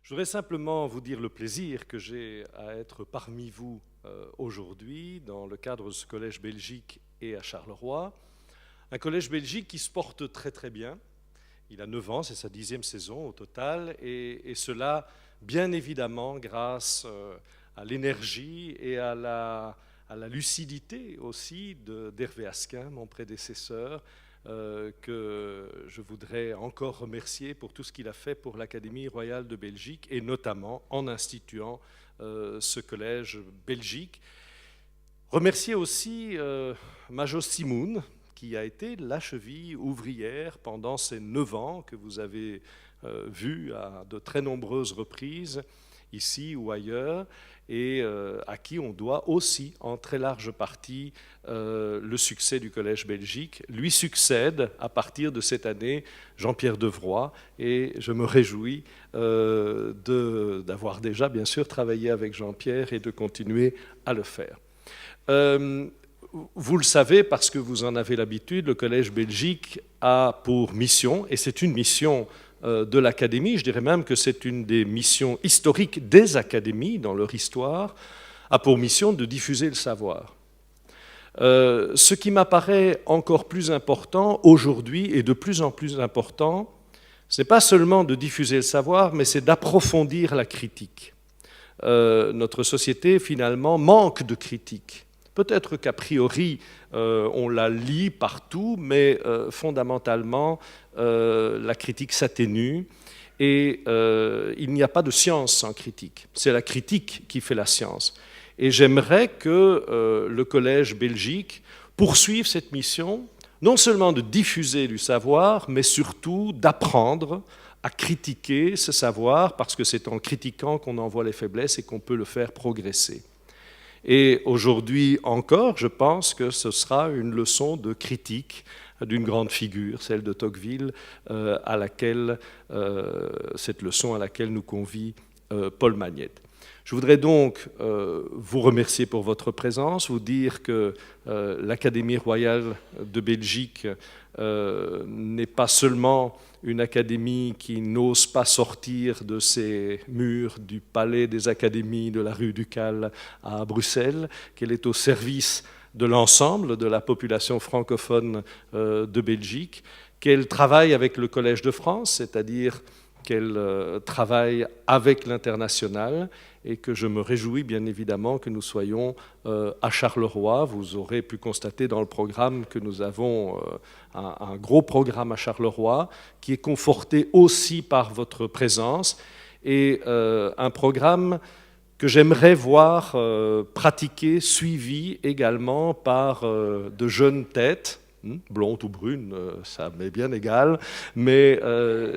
Je voudrais simplement vous dire le plaisir que j'ai à être parmi vous aujourd'hui dans le cadre de ce collège Belgique et à Charleroi. Un collège Belgique qui se porte très très bien. Il a 9 ans, c'est sa 10e saison au total, et cela bien évidemment grâce à l'énergie et à la lucidité aussi d'Hervé Asquin, mon prédécesseur, que je voudrais encore remercier pour tout ce qu'il a fait pour l'Académie royale de Belgique et notamment en instituant ce collège Belgique. Remercier aussi Majo Simoun, qui a été la cheville ouvrière pendant ces 9 ans que vous avez vu à de très nombreuses reprises, ici ou ailleurs, et à qui on doit aussi, en très large partie, le succès du Collège Belgique. Lui succède, à partir de cette année, Jean-Pierre Devroy, et je me réjouis d'avoir déjà, bien sûr, travaillé avec Jean-Pierre et de continuer à le faire. Vous le savez, parce que vous en avez l'habitude, le Collège Belgique a pour mission, et c'est une mission de l'Académie, je dirais même que c'est une des missions historiques des académies dans leur histoire, a pour mission de diffuser le savoir. Ce qui m'apparaît encore plus important aujourd'hui et de plus en plus important, ce n'est pas seulement de diffuser le savoir, mais c'est d'approfondir la critique. Notre société, finalement, manque de critique. Peut-être qu'a priori, on la lit partout, mais fondamentalement, la critique s'atténue et il n'y a pas de science sans critique. C'est la critique qui fait la science. Et j'aimerais que le Collège Belgique poursuive cette mission, non seulement de diffuser du savoir, mais surtout d'apprendre à critiquer ce savoir, parce que c'est en critiquant qu'on en voit les faiblesses et qu'on peut le faire progresser. Et aujourd'hui encore, je pense que ce sera une leçon de critique d'une grande figure, celle de Tocqueville, cette leçon à laquelle nous convie Paul Magnette. Je voudrais donc vous remercier pour votre présence, vous dire que l'Académie royale de Belgique n'est pas seulement une académie qui n'ose pas sortir de ses murs du palais des académies de la rue Ducal à Bruxelles, qu'elle est au service de l'ensemble de la population francophone de Belgique, qu'elle travaille avec le Collège de France, c'est-à-dire qu'elle travaille avec l'international, et que je me réjouis bien évidemment que nous soyons à Charleroi. Vous aurez pu constater dans le programme que nous avons un gros programme à Charleroi, qui est conforté aussi par votre présence, et un programme que j'aimerais voir pratiqué, suivi également par de jeunes têtes, blonde ou brune, ça m'est bien égal, mais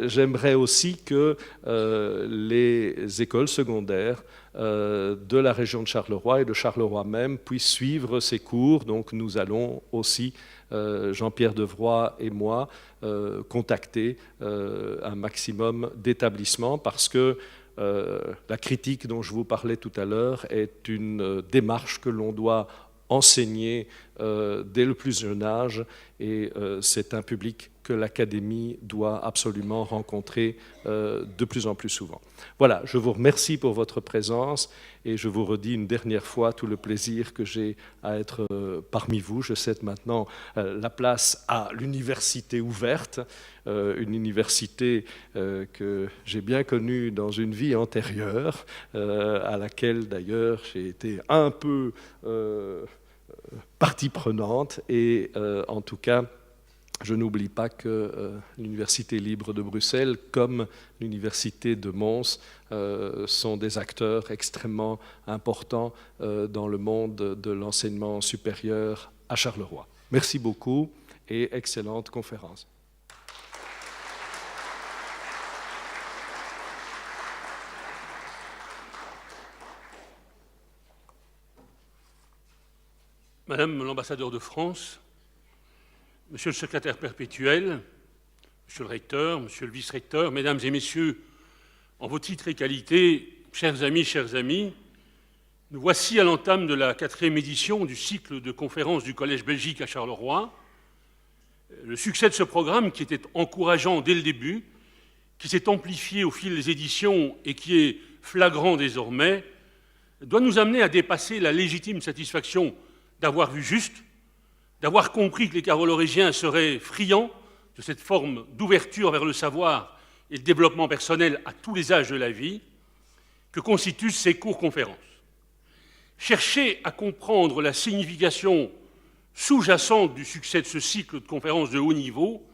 j'aimerais aussi que les écoles secondaires de la région de Charleroi et de Charleroi même puissent suivre ces cours. Donc nous allons aussi, Jean-Pierre Devroy et moi, contacter un maximum d'établissements, parce que la critique dont je vous parlais tout à l'heure est une démarche que l'on doit enseigner dès le plus jeune âge, et c'est un public que l'Académie doit absolument rencontrer de plus en plus souvent. Voilà, je vous remercie pour votre présence et je vous redis une dernière fois tout le plaisir que j'ai à être parmi vous. Je cède maintenant la place à l'université ouverte, une université que j'ai bien connue dans une vie antérieure, à laquelle d'ailleurs j'ai été un peu partie prenante, et en tout cas, je n'oublie pas que l'Université libre de Bruxelles, comme l'Université de Mons, sont des acteurs extrêmement importants dans le monde de l'enseignement supérieur à Charleroi. Merci beaucoup et excellente conférence. Madame l'ambassadeur de France, Monsieur le secrétaire perpétuel, Monsieur le recteur, Monsieur le vice-recteur, Mesdames et Messieurs, en vos titres et qualités, chers amis, nous voici à l'entame de la 4e édition du cycle de conférences du Collège Belgique à Charleroi. Le succès de ce programme, qui était encourageant dès le début, qui s'est amplifié au fil des éditions et qui est flagrant désormais, doit nous amener à dépasser la légitime satisfaction d'avoir vu juste, d'avoir compris que les carolorégiens seraient friands de cette forme d'ouverture vers le savoir et le développement personnel à tous les âges de la vie que constituent ces cours-conférences. Chercher à comprendre la signification sous-jacente du succès de ce cycle de conférences de haut niveau,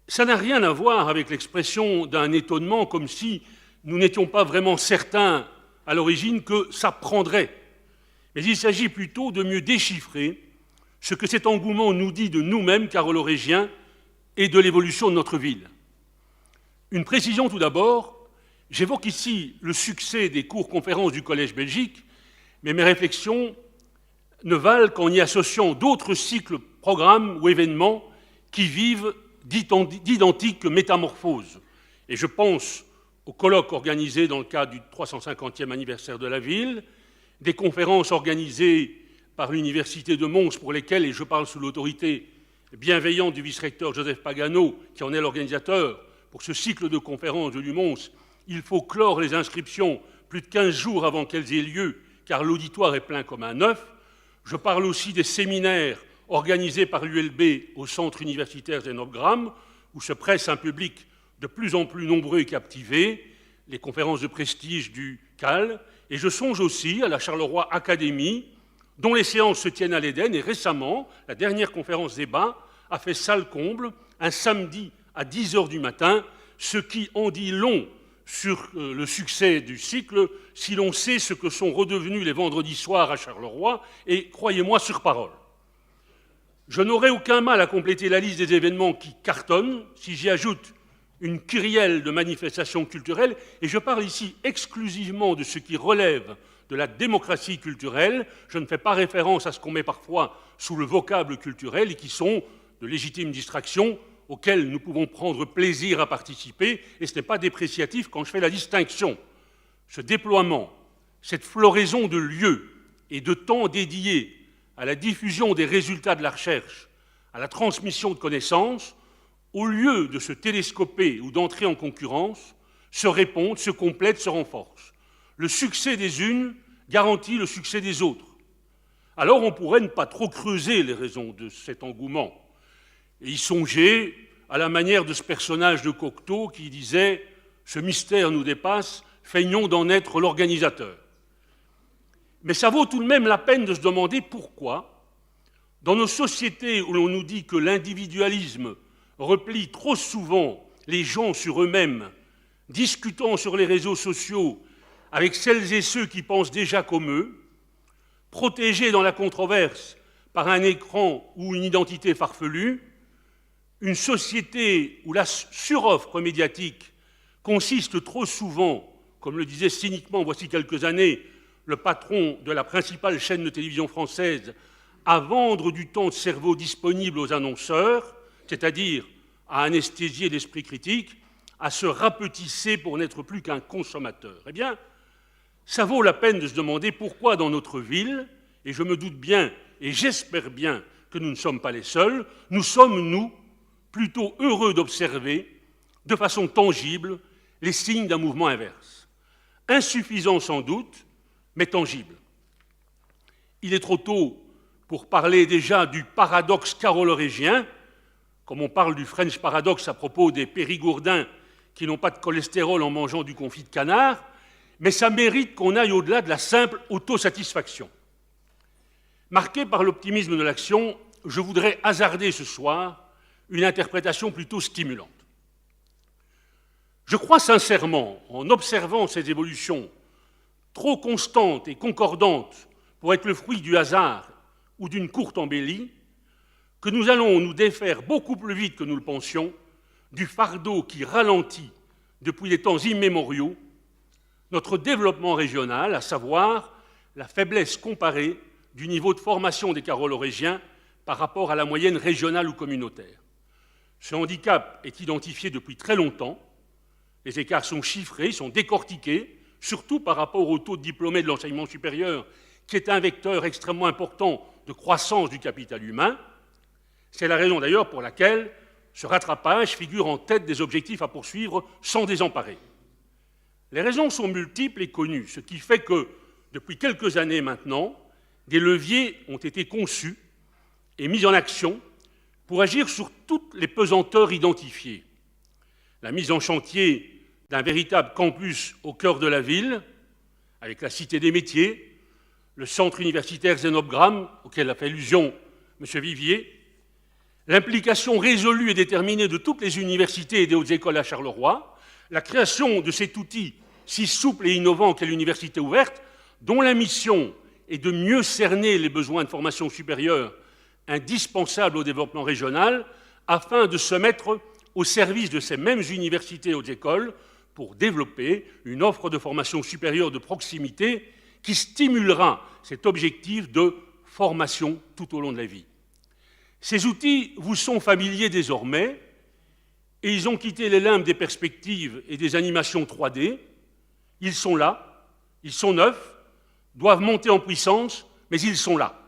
ça n'a rien à voir avec l'expression d'un étonnement comme si nous n'étions pas vraiment certains à l'origine que ça prendrait. Mais il s'agit plutôt de mieux déchiffrer ce que cet engouement nous dit de nous-mêmes, carolorégiens, et de l'évolution de notre ville. Une précision tout d'abord, j'évoque ici le succès des cours-conférences du Collège Belgique, mais mes réflexions ne valent qu'en y associant d'autres cycles, programmes ou événements qui vivent d'identiques métamorphoses. Et je pense aux colloques organisés dans le cadre du 350e anniversaire de la ville, des conférences organisées par l'Université de Mons pour lesquelles, et je parle sous l'autorité bienveillante du vice-recteur Joseph Pagano, qui en est l'organisateur, pour ce cycle de conférences de l'UMONS, il faut clore les inscriptions plus de 15 jours avant qu'elles aient lieu, car l'auditoire est plein comme un œuf. Je parle aussi des séminaires organisés par l'ULB au Centre universitaire Zénogramme, où se presse un public de plus en plus nombreux et captivé, les conférences de prestige du CAL, et je songe aussi à la Charleroi Academy, dont les séances se tiennent à l'Éden, et récemment, la dernière conférence débat a fait salle comble, un samedi à 10h du matin, ce qui en dit long sur le succès du cycle, si l'on sait ce que sont redevenus les vendredis soirs à Charleroi, et croyez-moi sur parole. Je n'aurai aucun mal à compléter la liste des événements qui cartonnent, si j'y ajoute une kyrielle de manifestations culturelles, et je parle ici exclusivement de ce qui relève de la démocratie culturelle. Je ne fais pas référence à ce qu'on met parfois sous le vocable culturel et qui sont de légitimes distractions auxquelles nous pouvons prendre plaisir à participer, et ce n'est pas dépréciatif quand je fais la distinction. Ce déploiement, cette floraison de lieux et de temps dédiés à la diffusion des résultats de la recherche, à la transmission de connaissances, au lieu de se télescoper ou d'entrer en concurrence, se répondent, se complètent, se renforcent. Le succès des unes garantit le succès des autres. Alors on pourrait ne pas trop creuser les raisons de cet engouement et y songer à la manière de ce personnage de Cocteau qui disait « Ce mystère nous dépasse, feignons d'en être l'organisateur ». Mais ça vaut tout de même la peine de se demander pourquoi, dans nos sociétés où l'on nous dit que l'individualisme replie trop souvent les gens sur eux-mêmes, discutant sur les réseaux sociaux avec celles et ceux qui pensent déjà comme eux, protégés dans la controverse par un écran ou une identité farfelue, une société où la suroffre médiatique consiste trop souvent, comme le disait cyniquement voici quelques années le patron de la principale chaîne de télévision française, à vendre du temps de cerveau disponible aux annonceurs, c'est-à-dire à anesthésier l'esprit critique, à se rapetisser pour n'être plus qu'un consommateur. Eh bien, ça vaut la peine de se demander pourquoi dans notre ville, et je me doute bien et j'espère bien que nous ne sommes pas les seuls, nous sommes, nous, plutôt heureux d'observer, de façon tangible, les signes d'un mouvement inverse. Insuffisant sans doute, mais tangible. Il est trop tôt pour parler déjà du paradoxe carolorégien, comme on parle du French paradoxe à propos des périgourdins qui n'ont pas de cholestérol en mangeant du confit de canard, mais ça mérite qu'on aille au-delà de la simple autosatisfaction. Marqué par l'optimisme de l'action, je voudrais hasarder ce soir une interprétation plutôt stimulante. Je crois sincèrement, en observant ces évolutions trop constantes et concordantes pour être le fruit du hasard ou d'une courte embellie, que nous allons nous défaire beaucoup plus vite que nous le pensions du fardeau qui ralentit depuis les temps immémoriaux notre développement régional, à savoir la faiblesse comparée du niveau de formation des carolorégiens par rapport à la moyenne régionale ou communautaire. Ce handicap est identifié depuis très longtemps, les écarts sont chiffrés, sont décortiqués, surtout par rapport au taux de diplômés de l'enseignement supérieur, qui est un vecteur extrêmement important de croissance du capital humain. C'est la raison d'ailleurs pour laquelle Ce rattrapage figure en tête des objectifs à poursuivre sans désemparer. Les raisons sont multiples et connues, ce qui fait que, depuis quelques années maintenant, des leviers ont été conçus et mis en action pour agir sur toutes les pesanteurs identifiées. La mise en chantier d'un véritable campus au cœur de la ville, avec la Cité des métiers, le centre universitaire Zénogramme, auquel a fait allusion M. Vivier, l'implication résolue et déterminée de toutes les universités et des hautes écoles à Charleroi, la création de cet outil si souple et innovant qu'est l'université ouverte, dont la mission est de mieux cerner les besoins de formation supérieure indispensables au développement régional, afin de se mettre au service de ces mêmes universités et hautes écoles pour développer une offre de formation supérieure de proximité qui stimulera cet objectif de formation tout au long de la vie. Ces outils vous sont familiers désormais et ils ont quitté les limbes des perspectives et des animations 3D. Ils sont là, ils sont neufs, doivent monter en puissance, mais ils sont là.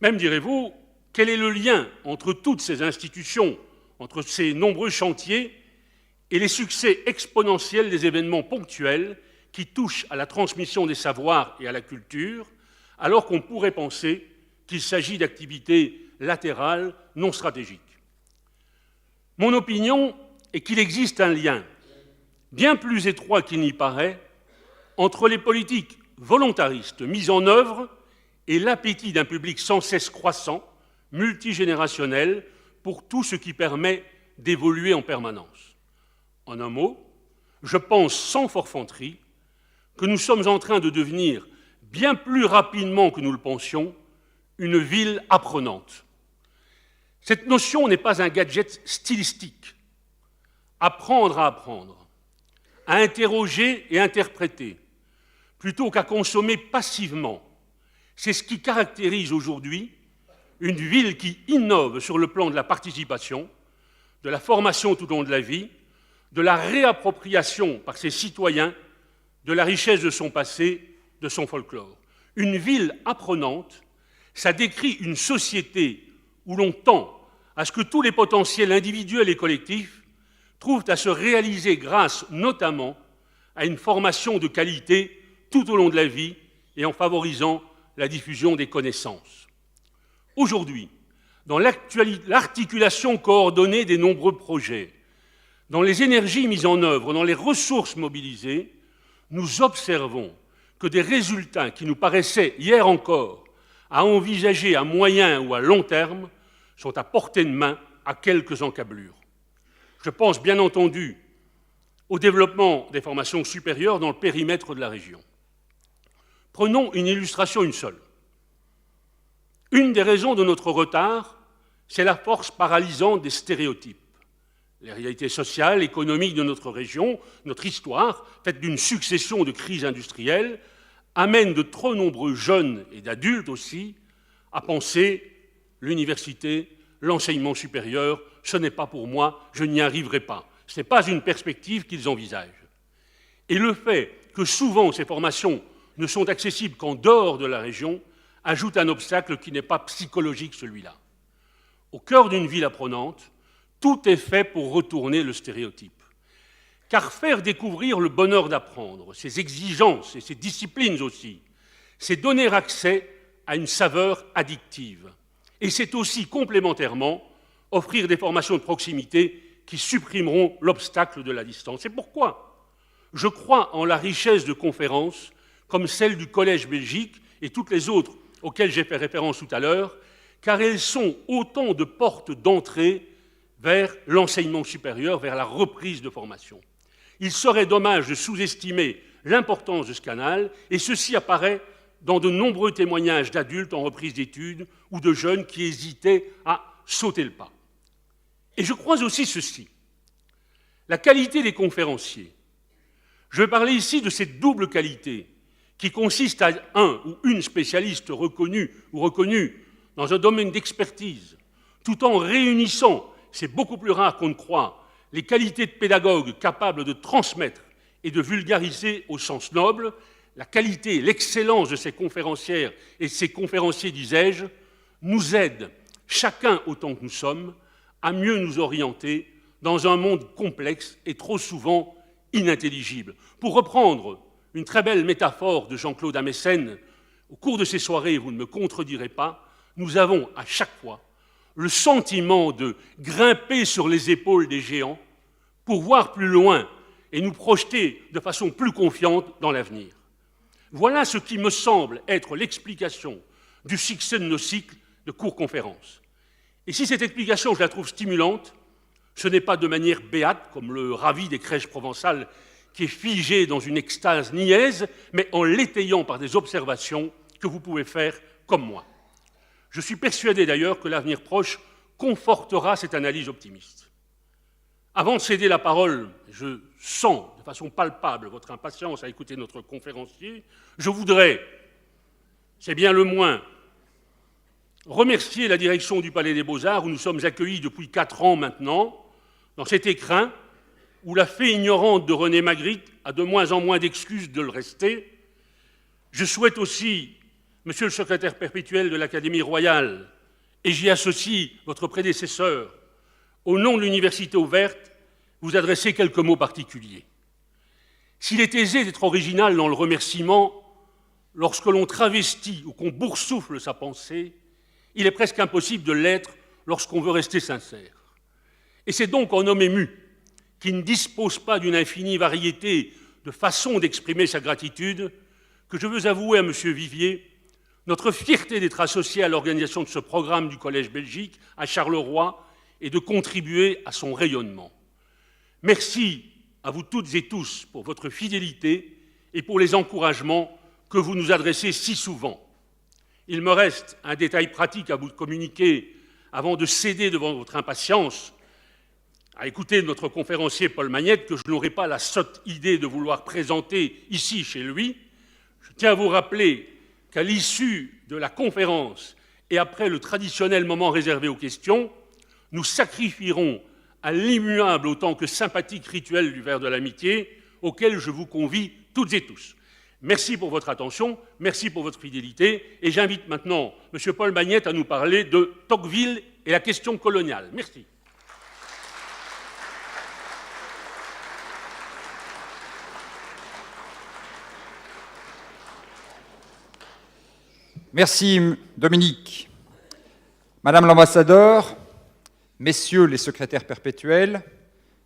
Même, direz-vous, quel est le lien entre toutes ces institutions, entre ces nombreux chantiers et les succès exponentiels des événements ponctuels qui touchent à la transmission des savoirs et à la culture, alors qu'on pourrait penser qu'il s'agit d'activités latérales non stratégiques. Mon opinion est qu'il existe un lien, bien plus étroit qu'il n'y paraît, entre les politiques volontaristes mises en œuvre et l'appétit d'un public sans cesse croissant, multigénérationnel, pour tout ce qui permet d'évoluer en permanence. En un mot, je pense sans forfanterie que nous sommes en train de devenir, bien plus rapidement que nous le pensions, une ville apprenante. Cette notion n'est pas un gadget stylistique. Apprendre à apprendre, à interroger et interpréter, plutôt qu'à consommer passivement, c'est ce qui caractérise aujourd'hui une ville qui innove sur le plan de la participation, de la formation tout au long de la vie, de la réappropriation par ses citoyens de la richesse de son passé, de son folklore. Une ville apprenante, ça décrit une société où l'on tend à ce que tous les potentiels individuels et collectifs trouvent à se réaliser grâce notamment à une formation de qualité tout au long de la vie et en favorisant la diffusion des connaissances. Aujourd'hui, dans l'articulation coordonnée des nombreux projets, dans les énergies mises en œuvre, dans les ressources mobilisées, nous observons que des résultats qui nous paraissaient hier encore à envisager à moyen ou à long terme sont à portée de main à quelques encablures. Je pense bien entendu au développement des formations supérieures dans le périmètre de la région. Prenons une illustration, une seule. Une des raisons de notre retard, c'est la force paralysante des stéréotypes. Les réalités sociales, économiques de notre région, notre histoire, faite d'une succession de crises industrielles, amènent de trop nombreux jeunes et d'adultes aussi à penser l'université, l'enseignement supérieur, ce n'est pas pour moi, je n'y arriverai pas. Ce n'est pas une perspective qu'ils envisagent. Et le fait que souvent ces formations ne sont accessibles qu'en dehors de la région ajoute un obstacle qui n'est pas psychologique, celui-là. Au cœur d'une ville apprenante, tout est fait pour retourner le stéréotype. Car faire découvrir le bonheur d'apprendre, ses exigences et ses disciplines aussi, c'est donner accès à une saveur addictive. Et c'est aussi, complémentairement, offrir des formations de proximité qui supprimeront l'obstacle de la distance. C'est pourquoi je crois en la richesse de conférences comme celle du Collège Belgique et toutes les autres auxquelles j'ai fait référence tout à l'heure, car elles sont autant de portes d'entrée vers l'enseignement supérieur, vers la reprise de formation. Il serait dommage de sous-estimer l'importance de ce canal, et ceci apparaît dans de nombreux témoignages d'adultes en reprise d'études ou de jeunes qui hésitaient à sauter le pas. Et je crois aussi ceci, la qualité des conférenciers. Je vais parler ici de cette double qualité qui consiste à un ou une spécialiste reconnue ou reconnue dans un domaine d'expertise, tout en réunissant, c'est beaucoup plus rare qu'on ne croit, les qualités de pédagogue capables de transmettre et de vulgariser au sens noble, la qualité, l'excellence de ces conférencières et de ces conférenciers, disais-je, nous aide, chacun autant que nous sommes, à mieux nous orienter dans un monde complexe et trop souvent inintelligible. Pour reprendre une très belle métaphore de Jean-Claude Amessen, au cours de ces soirées, vous ne me contredirez pas, nous avons à chaque fois le sentiment de grimper sur les épaules des géants pour voir plus loin et nous projeter de façon plus confiante dans l'avenir. Voilà ce qui me semble être l'explication du succès de nos cycles de courtes conférences. Et si cette explication, je la trouve stimulante, ce n'est pas de manière béate, comme le ravi des crèches provençales qui est figé dans une extase niaise, mais en l'étayant par des observations que vous pouvez faire comme moi. Je suis persuadé d'ailleurs que l'avenir proche confortera cette analyse optimiste. Avant de céder la parole, je sens de façon palpable votre impatience à écouter notre conférencier, je voudrais, c'est bien le moins, remercier la direction du Palais des Beaux-Arts où nous sommes accueillis depuis 4 ans maintenant, dans cet écrin où la fée ignorante de René Magritte a de moins en moins d'excuses de le rester. Je souhaite aussi, Monsieur le secrétaire perpétuel de l'Académie royale, et j'y associe votre prédécesseur, au nom de l'Université ouverte, vous adresser quelques mots particuliers. S'il est aisé d'être original dans le remerciement, lorsque l'on travestit ou qu'on boursoufle sa pensée, il est presque impossible de l'être lorsqu'on veut rester sincère. Et c'est donc en homme ému, qui ne dispose pas d'une infinie variété de façons d'exprimer sa gratitude, que je veux avouer à M. Vivier notre fierté d'être associé à l'organisation de ce programme du Collège Belgique à Charleroi et de contribuer à son rayonnement. Merci à vous toutes et tous pour votre fidélité et pour les encouragements que vous nous adressez si souvent. Il me reste un détail pratique à vous communiquer avant de céder devant votre impatience à écouter notre conférencier Paul Magnette, que je n'aurai pas la sotte idée de vouloir présenter ici chez lui. Je tiens à vous rappeler qu'à l'issue de la conférence et après le traditionnel moment réservé aux questions, nous sacrifierons à l'immuable autant que sympathique rituel du verre de l'amitié, auquel je vous convie toutes et tous. Merci pour votre attention, merci pour votre fidélité, et j'invite maintenant M. Paul Magnette à nous parler de Tocqueville et la question coloniale. Merci. Merci Dominique. Madame l'ambassadeur, messieurs les secrétaires perpétuels,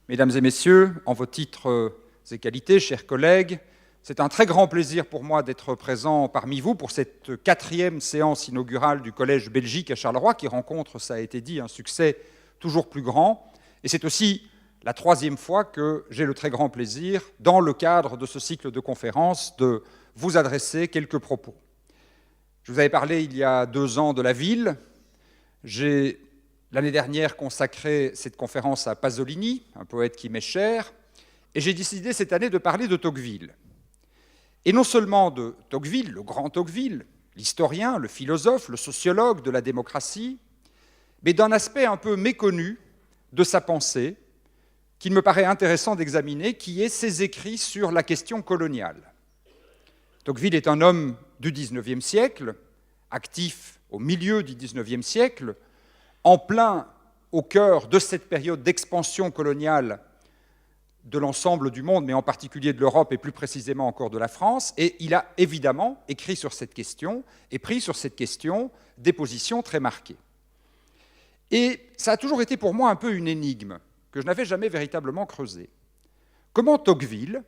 mesdames et messieurs, en vos titres et qualités, chers collègues, c'est un très grand plaisir pour moi d'être présent parmi vous pour cette 4e séance inaugurale du Collège Belgique à Charleroi, qui rencontre, ça a été dit, un succès toujours plus grand. Et c'est aussi la 3e fois que j'ai le très grand plaisir, dans le cadre de ce cycle de conférences, de vous adresser quelques propos. Je vous avais parlé il y a 2 ans de la ville. J'ai, l'année dernière, consacré cette conférence à Pasolini, un poète qui m'est cher, et j'ai décidé cette année de parler de Tocqueville. Et non seulement de Tocqueville, le grand Tocqueville, l'historien, le philosophe, le sociologue de la démocratie, mais d'un aspect un peu méconnu de sa pensée, qu'il me paraît intéressant d'examiner, qui est ses écrits sur la question coloniale. Tocqueville est un homme du XIXe siècle, actif au milieu du XIXe siècle, en plein au cœur de cette période d'expansion coloniale de l'ensemble du monde, mais en particulier de l'Europe et plus précisément encore de la France, et il a évidemment écrit sur cette question et pris sur cette question des positions très marquées. Et ça a toujours été pour moi un peu une énigme que je n'avais jamais véritablement creusée. Comment Tocqueville,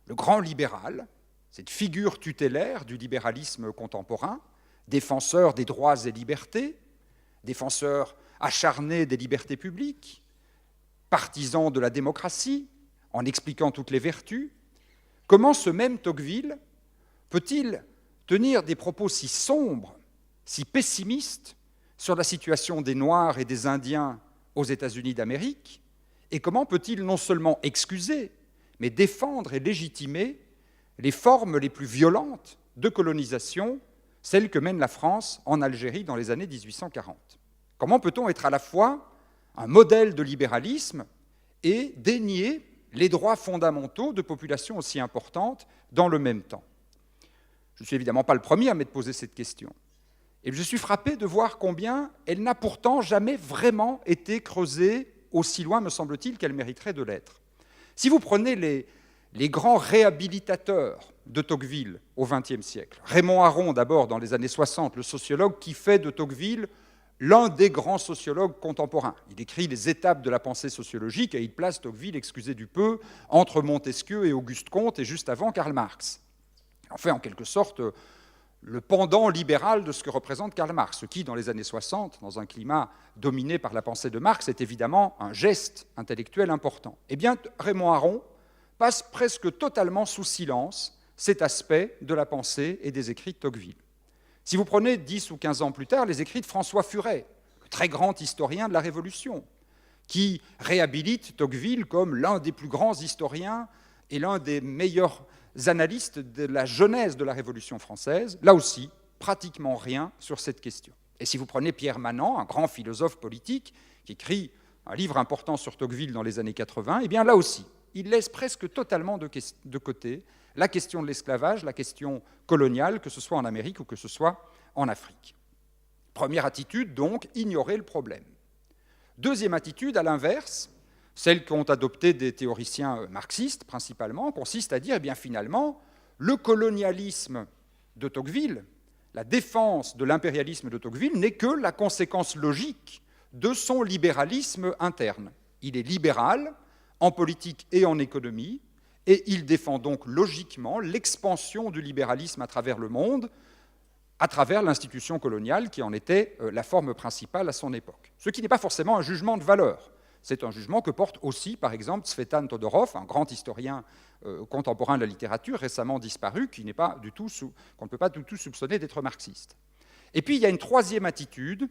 le grand libéral, cette figure tutélaire du libéralisme contemporain, défenseur des droits et libertés, défenseur acharné des libertés publiques, partisan de la démocratie, en expliquant toutes les vertus, comment ce même Tocqueville peut-il tenir des propos si sombres, si pessimistes sur la situation des Noirs et des Indiens aux États-Unis d'Amérique, et comment peut-il non seulement excuser, mais défendre et légitimer les formes les plus violentes de colonisation, celles que mène la France en Algérie dans les années 1840. Comment peut-on être à la fois un modèle de libéralisme et dénier les droits fondamentaux de populations aussi importantes dans le même temps? Je ne suis évidemment pas le premier à m'être posé cette question. Et je suis frappé de voir combien elle n'a pourtant jamais vraiment été creusée aussi loin, me semble-t-il, qu'elle mériterait de l'être. Si vous prenez les grands réhabilitateurs de Tocqueville au XXe siècle, Raymond Aron d'abord dans les années 60, le sociologue qui fait de Tocqueville l'un des grands sociologues contemporains. Il écrit les étapes de la pensée sociologique et il place Tocqueville, excusez du peu, entre Montesquieu et Auguste Comte et juste avant Karl Marx. En fait, en quelque sorte, le pendant libéral de ce que représente Karl Marx, ce qui, dans les années 60, dans un climat dominé par la pensée de Marx, est évidemment un geste intellectuel important. Eh bien, Raymond Aron passe presque totalement sous silence cet aspect de la pensée et des écrits de Tocqueville. Si vous prenez 10 ou 15 ans plus tard les écrits de François Furet, le très grand historien de la Révolution, qui réhabilite Tocqueville comme l'un des plus grands historiens et l'un des meilleurs analystes de la genèse de la Révolution française, là aussi, pratiquement rien sur cette question. Et si vous prenez Pierre Manant, un grand philosophe politique, qui écrit un livre important sur Tocqueville dans les années 80, eh bien là aussi, il laisse presque totalement de côté la question de l'esclavage, la question coloniale, que ce soit en Amérique ou que ce soit en Afrique. Première attitude, donc, ignorer le problème. Deuxième attitude, à l'inverse, celle qu'ont adoptée des théoriciens marxistes principalement, consiste à dire, eh bien finalement, le colonialisme de Tocqueville, la défense de l'impérialisme de Tocqueville n'est que la conséquence logique de son libéralisme interne. Il est libéral en politique et en économie, et il défend donc logiquement l'expansion du libéralisme à travers le monde, à travers l'institution coloniale qui en était la forme principale à son époque. Ce qui n'est pas forcément un jugement de valeur. C'est un jugement que porte aussi, par exemple, Tsvetan Todorov, un grand historien contemporain de la littérature, récemment disparu, qu'on ne peut pas du tout soupçonner d'être marxiste. Et puis, il y a une troisième attitude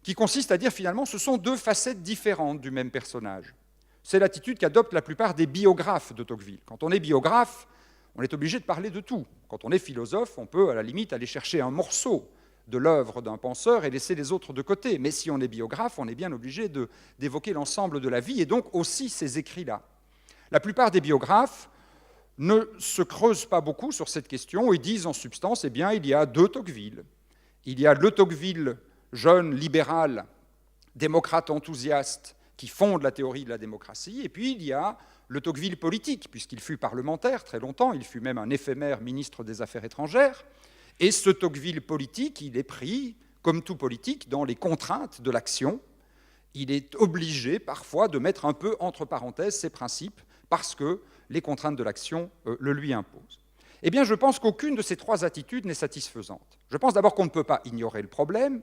qui consiste à dire, finalement, ce sont deux facettes différentes du même personnage. C'est l'attitude qu'adoptent la plupart des biographes de Tocqueville. Quand on est biographe, on est obligé de parler de tout. Quand on est philosophe, on peut, à la limite, aller chercher un morceau de l'œuvre d'un penseur et laisser les autres de côté. Mais si on est biographe, on est bien obligé d'évoquer l'ensemble de la vie et donc aussi ces écrits-là. La plupart des biographes ne se creusent pas beaucoup sur cette question et disent en substance, eh bien, il y a deux Tocqueville. Il y a le Tocqueville jeune, libéral, démocrate enthousiaste, qui fonde la théorie de la démocratie, et puis il y a le Tocqueville politique, puisqu'il fut parlementaire très longtemps, il fut même un éphémère ministre des Affaires étrangères, et ce Tocqueville politique, il est pris, comme tout politique, dans les contraintes de l'action. Il est obligé parfois de mettre un peu entre parenthèses ses principes, parce que les contraintes de l'action le lui imposent. Eh bien, je pense qu'aucune de ces trois attitudes n'est satisfaisante. Je pense d'abord qu'on ne peut pas ignorer le problème.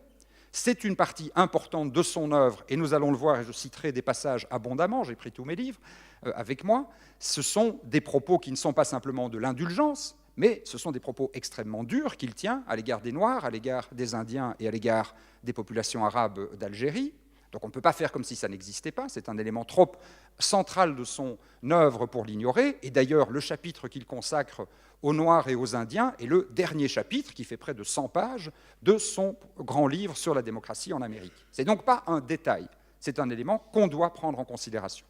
C'est une partie importante de son œuvre, et nous allons le voir, et je citerai des passages abondamment, j'ai pris tous mes livres avec moi. Ce sont des propos qui ne sont pas simplement de l'indulgence, mais ce sont des propos extrêmement durs qu'il tient à l'égard des Noirs, à l'égard des Indiens et à l'égard des populations arabes d'Algérie. Donc on ne peut pas faire comme si ça n'existait pas, c'est un élément trop central de son œuvre pour l'ignorer, et d'ailleurs le chapitre qu'il consacre aux Noirs et aux Indiens est le dernier chapitre, qui fait près de 100 pages, de son grand livre sur la démocratie en Amérique. Ce n'est donc pas un détail, c'est un élément qu'on doit prendre en considération.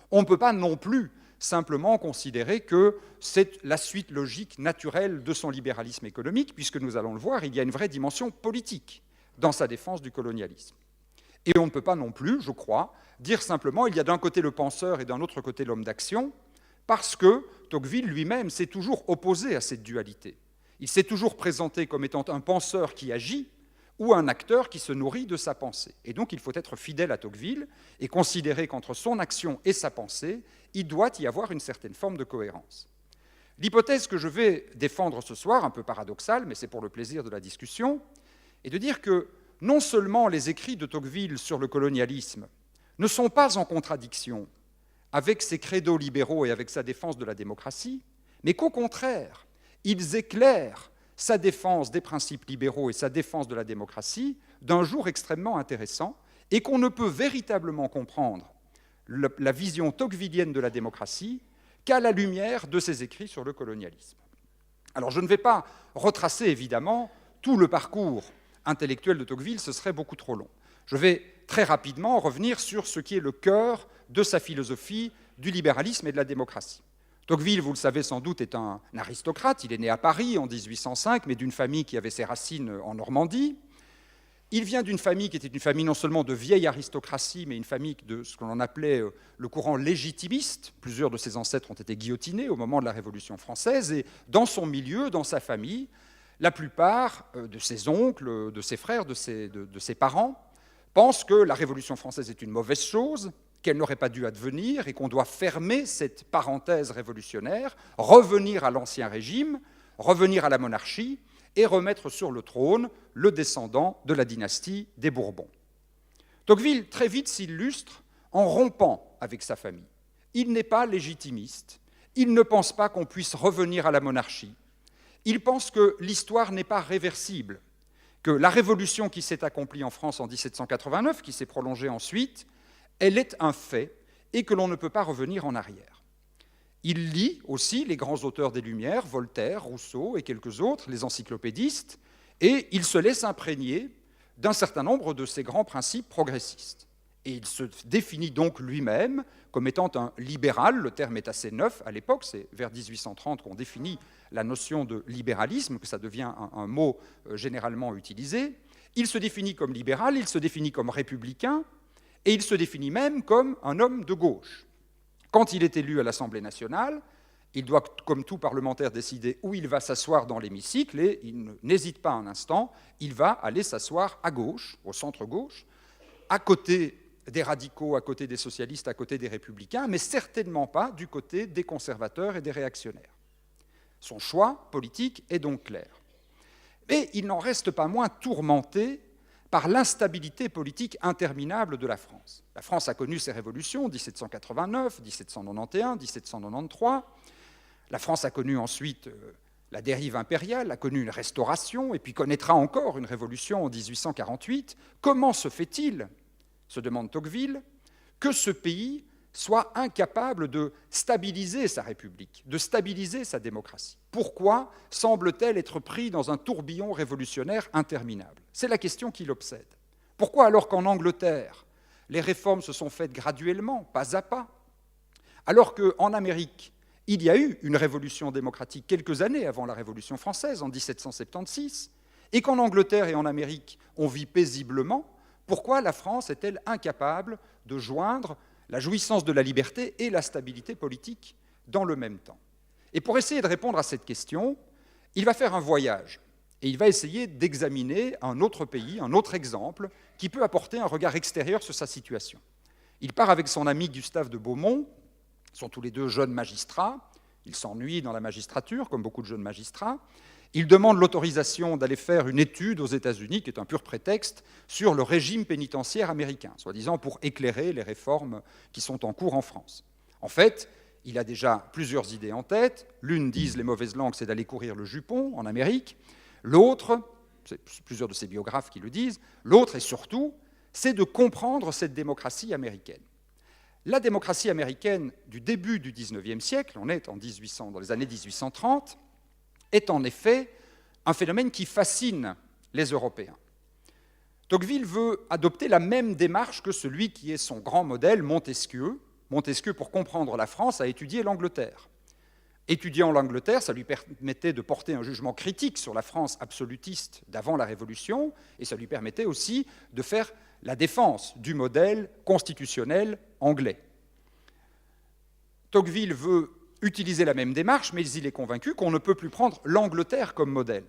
On ne peut pas non plus simplement considérer que c'est la suite logique naturelle de son libéralisme économique, puisque nous allons le voir, il y a une vraie dimension politique dans sa défense du colonialisme. Et on ne peut pas non plus, je crois, dire simplement il y a d'un côté le penseur et d'un autre côté l'homme d'action, parce que Tocqueville lui-même s'est toujours opposé à cette dualité. Il s'est toujours présenté comme étant un penseur qui agit ou un acteur qui se nourrit de sa pensée. Et donc il faut être fidèle à Tocqueville et considérer qu'entre son action et sa pensée, il doit y avoir une certaine forme de cohérence. L'hypothèse que je vais défendre ce soir, un peu paradoxale, mais c'est pour le plaisir de la discussion, est de dire que non seulement les écrits de Tocqueville sur le colonialisme ne sont pas en contradiction avec ses credos libéraux et avec sa défense de la démocratie, mais qu'au contraire, ils éclairent sa défense des principes libéraux et sa défense de la démocratie d'un jour extrêmement intéressant, et qu'on ne peut véritablement comprendre la vision tocquevillienne de la démocratie qu'à la lumière de ses écrits sur le colonialisme. Alors je ne vais pas retracer évidemment tout le parcours intellectuel de Tocqueville, ce serait beaucoup trop long. Je vais très rapidement revenir sur ce qui est le cœur de sa philosophie du libéralisme et de la démocratie. Tocqueville, vous le savez sans doute, est un aristocrate. Il est né à Paris en 1805, mais d'une famille qui avait ses racines en Normandie. Il vient d'une famille qui était une famille non seulement de vieille aristocratie, mais une famille de ce que l'on appelait le courant légitimiste. Plusieurs de ses ancêtres ont été guillotinés au moment de la Révolution française, et dans son milieu, dans sa famille, la plupart de ses oncles, de ses frères, de ses parents, pensent que la Révolution française est une mauvaise chose, qu'elle n'aurait pas dû advenir et qu'on doit fermer cette parenthèse révolutionnaire, revenir à l'Ancien Régime, revenir à la monarchie et remettre sur le trône le descendant de la dynastie des Bourbons. Tocqueville, très vite, s'illustre en rompant avec sa famille. Il n'est pas légitimiste, il ne pense pas qu'on puisse revenir à la monarchie, il pense que l'histoire n'est pas réversible, que la révolution qui s'est accomplie en France en 1789, qui s'est prolongée ensuite, elle est un fait et que l'on ne peut pas revenir en arrière. Il lit aussi les grands auteurs des Lumières, Voltaire, Rousseau et quelques autres, les encyclopédistes, et il se laisse imprégner d'un certain nombre de ces grands principes progressistes. Et il se définit donc lui-même comme étant un libéral, le terme est assez neuf à l'époque, c'est vers 1830 qu'on définit la notion de libéralisme, que ça devient un mot généralement utilisé. Il se définit comme libéral, il se définit comme républicain, et il se définit même comme un homme de gauche. Quand il est élu à l'Assemblée nationale, il doit, comme tout parlementaire, décider où il va s'asseoir dans l'hémicycle, et il n'hésite pas un instant, il va aller s'asseoir à gauche, au centre-gauche, à côté des radicaux, à côté des socialistes, à côté des républicains, mais certainement pas du côté des conservateurs et des réactionnaires. Son choix politique est donc clair. Mais il n'en reste pas moins tourmenté par l'instabilité politique interminable de la France. La France a connu ses révolutions, 1789, 1791, 1793. La France a connu ensuite la dérive impériale, a connu une restauration, et puis connaîtra encore une révolution en 1848. Comment se fait-il, se demande Tocqueville, que ce pays soit incapable de stabiliser sa République, de stabiliser sa démocratie? Pourquoi semble-t-elle être pris dans un tourbillon révolutionnaire interminable? C'est la question qui l'obsède. Pourquoi, alors qu'en Angleterre, les réformes se sont faites graduellement, pas à pas, alors qu'en Amérique, il y a eu une révolution démocratique quelques années avant la Révolution française, en 1776, et qu'en Angleterre et en Amérique, on vit paisiblement, pourquoi la France est-elle incapable de joindre la jouissance de la liberté et la stabilité politique dans le même temps? Et pour essayer de répondre à cette question, il va faire un voyage, et il va essayer d'examiner un autre pays, un autre exemple, qui peut apporter un regard extérieur sur sa situation. Il part avec son ami Gustave de Beaumont, ils sont tous les deux jeunes magistrats, ils s'ennuient dans la magistrature, comme beaucoup de jeunes magistrats. Ils demandent l'autorisation d'aller faire une étude aux États-Unis, qui est un pur prétexte, sur le régime pénitentiaire américain, soi-disant pour éclairer les réformes qui sont en cours en France. En fait, il a déjà plusieurs idées en tête. L'une, disent les mauvaises langues, c'est d'aller courir le jupon en Amérique. L'autre, c'est plusieurs de ses biographes qui le disent, l'autre et surtout, c'est de comprendre cette démocratie américaine. La démocratie américaine du début du XIXe siècle, on est dans les années 1830, est en effet un phénomène qui fascine les Européens. Tocqueville veut adopter la même démarche que celui qui est son grand modèle, Montesquieu. Montesquieu, pour comprendre la France, a étudié l'Angleterre. Étudiant l'Angleterre, ça lui permettait de porter un jugement critique sur la France absolutiste d'avant la Révolution, et ça lui permettait aussi de faire la défense du modèle constitutionnel anglais. Tocqueville veut utiliser la même démarche, mais il est convaincu qu'on ne peut plus prendre l'Angleterre comme modèle.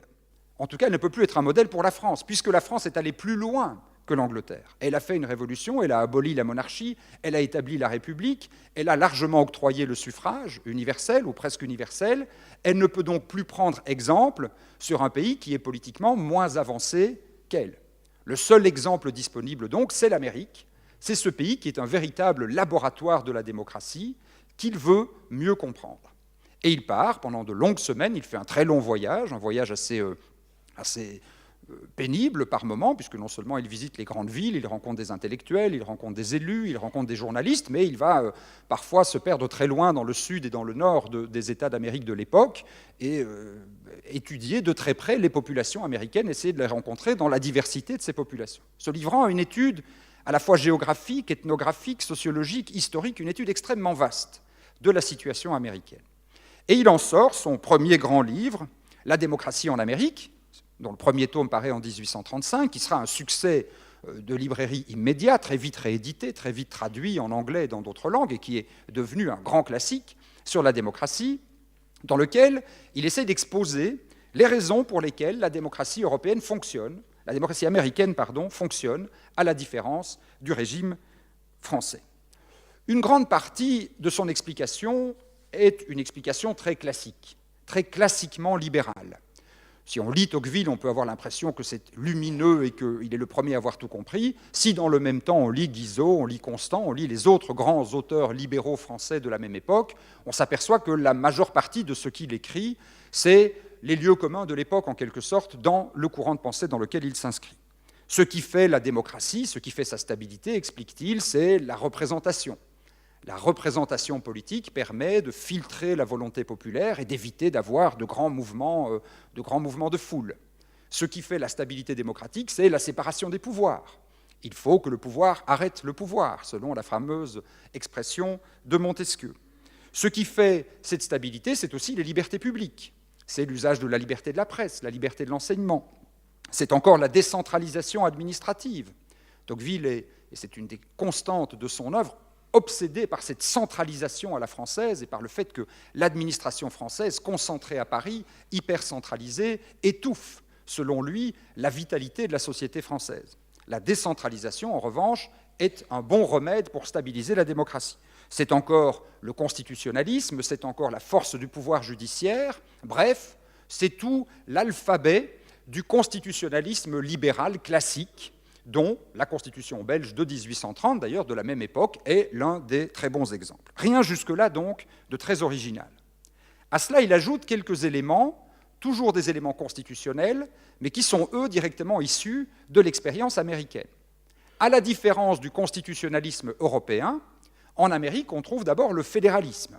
En tout cas, elle ne peut plus être un modèle pour la France, puisque la France est allée plus loin que l'Angleterre. Elle a fait une révolution, elle a aboli la monarchie, elle a établi la République, elle a largement octroyé le suffrage universel ou presque universel. Elle ne peut donc plus prendre exemple sur un pays qui est politiquement moins avancé qu'elle. Le seul exemple disponible donc, c'est l'Amérique. C'est ce pays qui est un véritable laboratoire de la démocratie qu'il veut mieux comprendre. Et il part pendant de longues semaines, il fait un très long voyage, un voyage assez pénible par moments, puisque non seulement il visite les grandes villes, il rencontre des intellectuels, il rencontre des élus, il rencontre des journalistes, mais il va parfois se perdre très loin dans le sud et dans le nord des États d'Amérique de l'époque et étudier de très près les populations américaines, essayer de les rencontrer dans la diversité de ces populations, se livrant à une étude à la fois géographique, ethnographique, sociologique, historique, une étude extrêmement vaste de la situation américaine. Et il en sort son premier grand livre, La démocratie en Amérique, dont le premier tome paraît en 1835, qui sera un succès de librairie immédiat, très vite réédité, très vite traduit en anglais et dans d'autres langues, et qui est devenu un grand classique sur la démocratie, dans lequel il essaie d'exposer les raisons pour lesquelles la démocratie européenne fonctionne, la démocratie américaine, pardon, fonctionne, à la différence du régime français. Une grande partie de son explication est une explication très classique, très classiquement libérale. Si on lit Tocqueville, on peut avoir l'impression que c'est lumineux et qu'il est le premier à avoir tout compris. Si dans le même temps on lit Guizot, on lit Constant, on lit les autres grands auteurs libéraux français de la même époque, on s'aperçoit que la majeure partie de ce qu'il écrit, c'est les lieux communs de l'époque, en quelque sorte, dans le courant de pensée dans lequel il s'inscrit. Ce qui fait la démocratie, ce qui fait sa stabilité, explique-t-il, c'est la représentation. La représentation politique permet de filtrer la volonté populaire et d'éviter d'avoir de grands mouvements de foule. Ce qui fait la stabilité démocratique, c'est la séparation des pouvoirs. Il faut que le pouvoir arrête le pouvoir, selon la fameuse expression de Montesquieu. Ce qui fait cette stabilité, c'est aussi les libertés publiques. C'est l'usage de la liberté de la presse, la liberté de l'enseignement. C'est encore la décentralisation administrative. Tocqueville, et c'est une des constantes de son œuvre, obsédé par cette centralisation à la française et par le fait que l'administration française, concentrée à Paris, hyper centralisée, étouffe, selon lui, la vitalité de la société française. La décentralisation, en revanche, est un bon remède pour stabiliser la démocratie. C'est encore le constitutionnalisme, c'est encore la force du pouvoir judiciaire, bref, c'est tout l'alphabet du constitutionnalisme libéral classique, dont la Constitution belge de 1830, d'ailleurs de la même époque, est l'un des très bons exemples. Rien jusque-là, donc, de très original. À cela, il ajoute quelques éléments, toujours des éléments constitutionnels, mais qui sont, eux, directement issus de l'expérience américaine. À la différence du constitutionnalisme européen, en Amérique, on trouve d'abord le fédéralisme.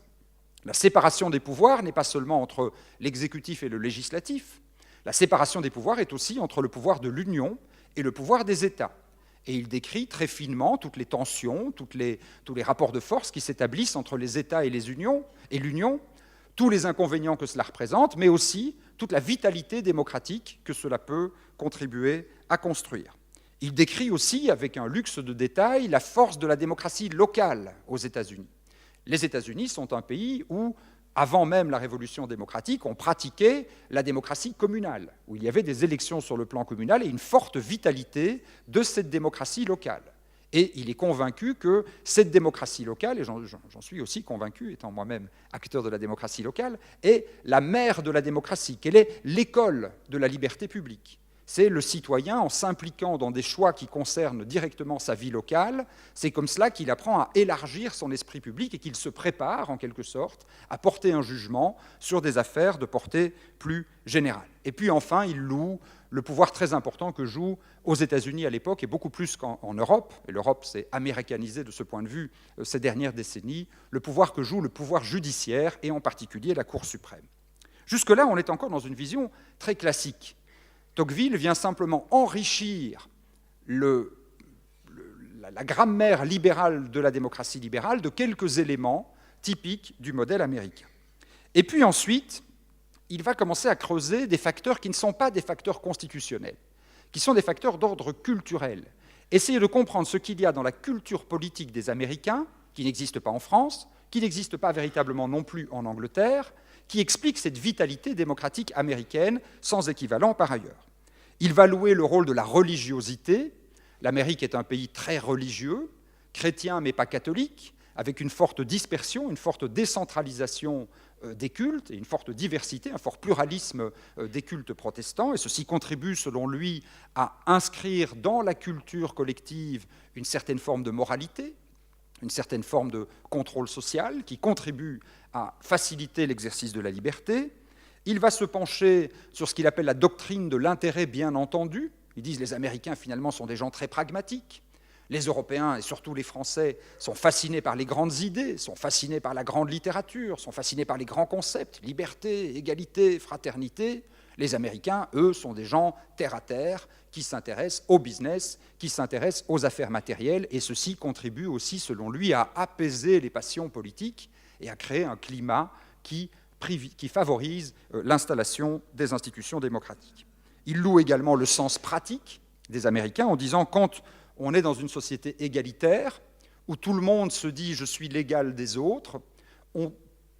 La séparation des pouvoirs n'est pas seulement entre l'exécutif et le législatif, la séparation des pouvoirs est aussi entre le pouvoir de l'Union et le pouvoir des États. Et il décrit très finement toutes les tensions, tous les rapports de force qui s'établissent entre les États et l'Union, tous les inconvénients que cela représente, mais aussi toute la vitalité démocratique que cela peut contribuer à construire. Il décrit aussi, avec un luxe de détails, la force de la démocratie locale aux États-Unis. Les États-Unis sont un pays où, avant même la révolution démocratique, on pratiquait la démocratie communale, où il y avait des élections sur le plan communal et une forte vitalité de cette démocratie locale. Et il est convaincu que cette démocratie locale, et j'en suis aussi convaincu, étant moi-même acteur de la démocratie locale, est la mère de la démocratie, qu'elle est l'école de la liberté publique. C'est le citoyen, en s'impliquant dans des choix qui concernent directement sa vie locale, c'est comme cela qu'il apprend à élargir son esprit public et qu'il se prépare, en quelque sorte, à porter un jugement sur des affaires de portée plus générale. Et puis enfin, il loue le pouvoir très important que joue aux États-Unis à l'époque, et beaucoup plus qu'en Europe, et l'Europe s'est américanisée de ce point de vue ces dernières décennies, le pouvoir que joue le pouvoir judiciaire, et en particulier la Cour suprême. Jusque-là, on est encore dans une vision très classique. Tocqueville vient simplement enrichir la grammaire libérale de la démocratie libérale de quelques éléments typiques du modèle américain. Et puis ensuite, il va commencer à creuser des facteurs qui ne sont pas des facteurs constitutionnels, qui sont des facteurs d'ordre culturel. Essayer de comprendre ce qu'il y a dans la culture politique des Américains, qui n'existe pas en France, qui n'existe pas véritablement non plus en Angleterre, qui explique cette vitalité démocratique américaine sans équivalent par ailleurs. Il va louer le rôle de la religiosité. L'Amérique est un pays très religieux, chrétien mais pas catholique, avec une forte dispersion, une forte décentralisation des cultes et une forte diversité, un fort pluralisme des cultes protestants. Et ceci contribue, selon lui, à inscrire dans la culture collective une certaine forme de moralité, une certaine forme de contrôle social qui contribue à faciliter l'exercice de la liberté. Il va se pencher sur ce qu'il appelle la doctrine de l'intérêt bien entendu. Ils disent que les Américains, finalement, sont des gens très pragmatiques. Les Européens, et surtout les Français, sont fascinés par les grandes idées, sont fascinés par la grande littérature, sont fascinés par les grands concepts, liberté, égalité, fraternité. Les Américains, eux, sont des gens terre-à-terre qui s'intéressent au business, qui s'intéressent aux affaires matérielles, et ceci contribue aussi, selon lui, à apaiser les passions politiques et à créer un climat qui favorise l'installation des institutions démocratiques. Il loue également le sens pratique des Américains en disant quand on est dans une société égalitaire, où tout le monde se dit « je suis l'égal des autres », on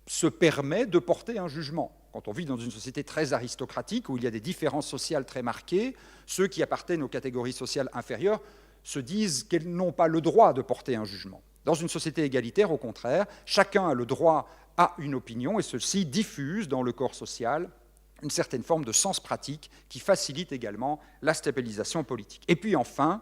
se permet de porter un jugement. Quand on vit dans une société très aristocratique, où il y a des différences sociales très marquées, ceux qui appartiennent aux catégories sociales inférieures se disent qu'elles n'ont pas le droit de porter un jugement. Dans une société égalitaire, au contraire, chacun a le droit à une opinion, et ceci diffuse dans le corps social une certaine forme de sens pratique qui facilite également la stabilisation politique. Et puis enfin,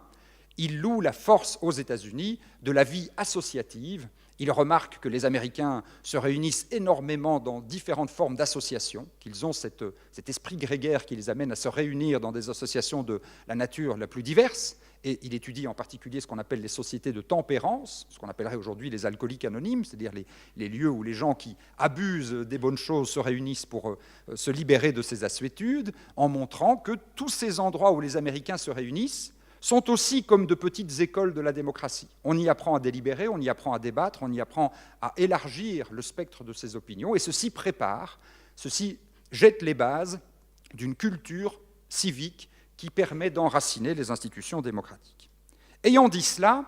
il loue la force aux États-Unis de la vie associative. Il remarque que les Américains se réunissent énormément dans différentes formes d'associations, qu'ils ont cet esprit grégaire qui les amène à se réunir dans des associations de la nature la plus diverse. Et il étudie en particulier ce qu'on appelle les sociétés de tempérance, ce qu'on appellerait aujourd'hui les alcooliques anonymes, c'est-à-dire les lieux où les gens qui abusent des bonnes choses se réunissent pour se libérer de ces assuétudes, en montrant que tous ces endroits où les Américains se réunissent sont aussi comme de petites écoles de la démocratie. On y apprend à délibérer, on y apprend à débattre, on y apprend à élargir le spectre de ses opinions, et ceci prépare, ceci jette les bases d'une culture civique qui permet d'enraciner les institutions démocratiques. Ayant dit cela,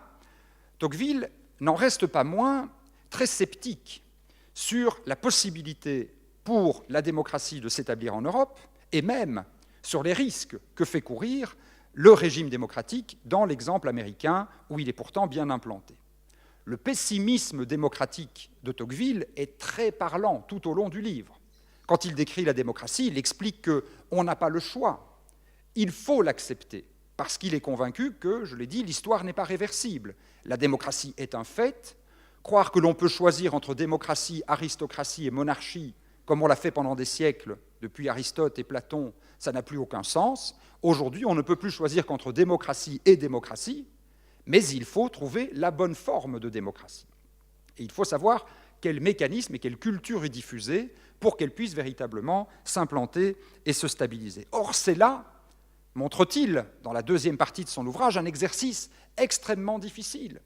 Tocqueville n'en reste pas moins très sceptique sur la possibilité pour la démocratie de s'établir en Europe, et même sur les risques que fait courir le régime démocratique dans l'exemple américain où il est pourtant bien implanté. Le pessimisme démocratique de Tocqueville est très parlant tout au long du livre. Quand il décrit la démocratie, il explique qu'on n'a pas le choix. Il faut l'accepter, parce qu'il est convaincu que, je l'ai dit, l'histoire n'est pas réversible. La démocratie est un fait. Croire que l'on peut choisir entre démocratie, aristocratie et monarchie, comme on l'a fait pendant des siècles, depuis Aristote et Platon, ça n'a plus aucun sens. Aujourd'hui, on ne peut plus choisir qu'entre démocratie et démocratie, mais il faut trouver la bonne forme de démocratie. Et il faut savoir quel mécanisme et quelle culture est diffusée pour qu'elle puisse véritablement s'implanter et se stabiliser. Or, c'est là, montre-t-il, dans la deuxième partie de son ouvrage, un exercice extrêmement difficile.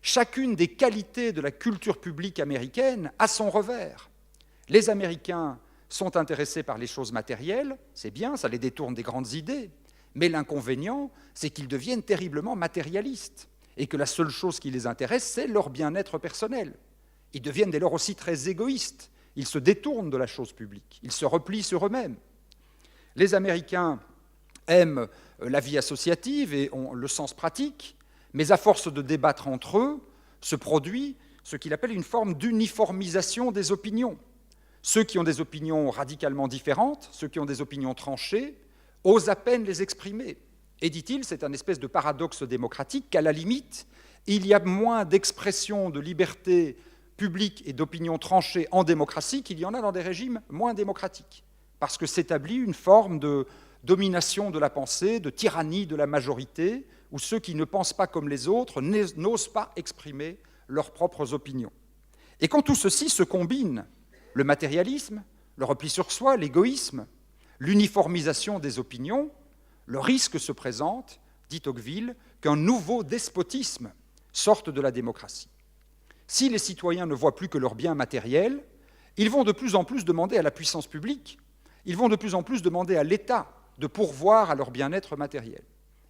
Chacune des qualités de la culture publique américaine a son revers. Les Américains sont intéressés par les choses matérielles, c'est bien, ça les détourne des grandes idées, mais l'inconvénient, c'est qu'ils deviennent terriblement matérialistes et que la seule chose qui les intéresse, c'est leur bien-être personnel. Ils deviennent dès lors aussi très égoïstes, ils se détournent de la chose publique, ils se replient sur eux-mêmes. Les Américains aiment la vie associative et ont le sens pratique, mais à force de débattre entre eux, se produit ce qu'il appelle une forme d'uniformisation des opinions. Ceux qui ont des opinions radicalement différentes, ceux qui ont des opinions tranchées, osent à peine les exprimer. Et dit-il, c'est un espèce de paradoxe démocratique qu'à la limite, il y a moins d'expression de liberté publique et d'opinion tranchée en démocratie qu'il y en a dans des régimes moins démocratiques, parce que s'établit une forme de domination de la pensée, de tyrannie de la majorité, où ceux qui ne pensent pas comme les autres n'osent pas exprimer leurs propres opinions. Et quand tout ceci se combine, le matérialisme, le repli sur soi, l'égoïsme, l'uniformisation des opinions, le risque se présente, dit Tocqueville, qu'un nouveau despotisme sorte de la démocratie. Si les citoyens ne voient plus que leurs biens matériels, ils vont de plus en plus demander à la puissance publique, ils vont de plus en plus demander à l'État de pourvoir à leur bien-être matériel.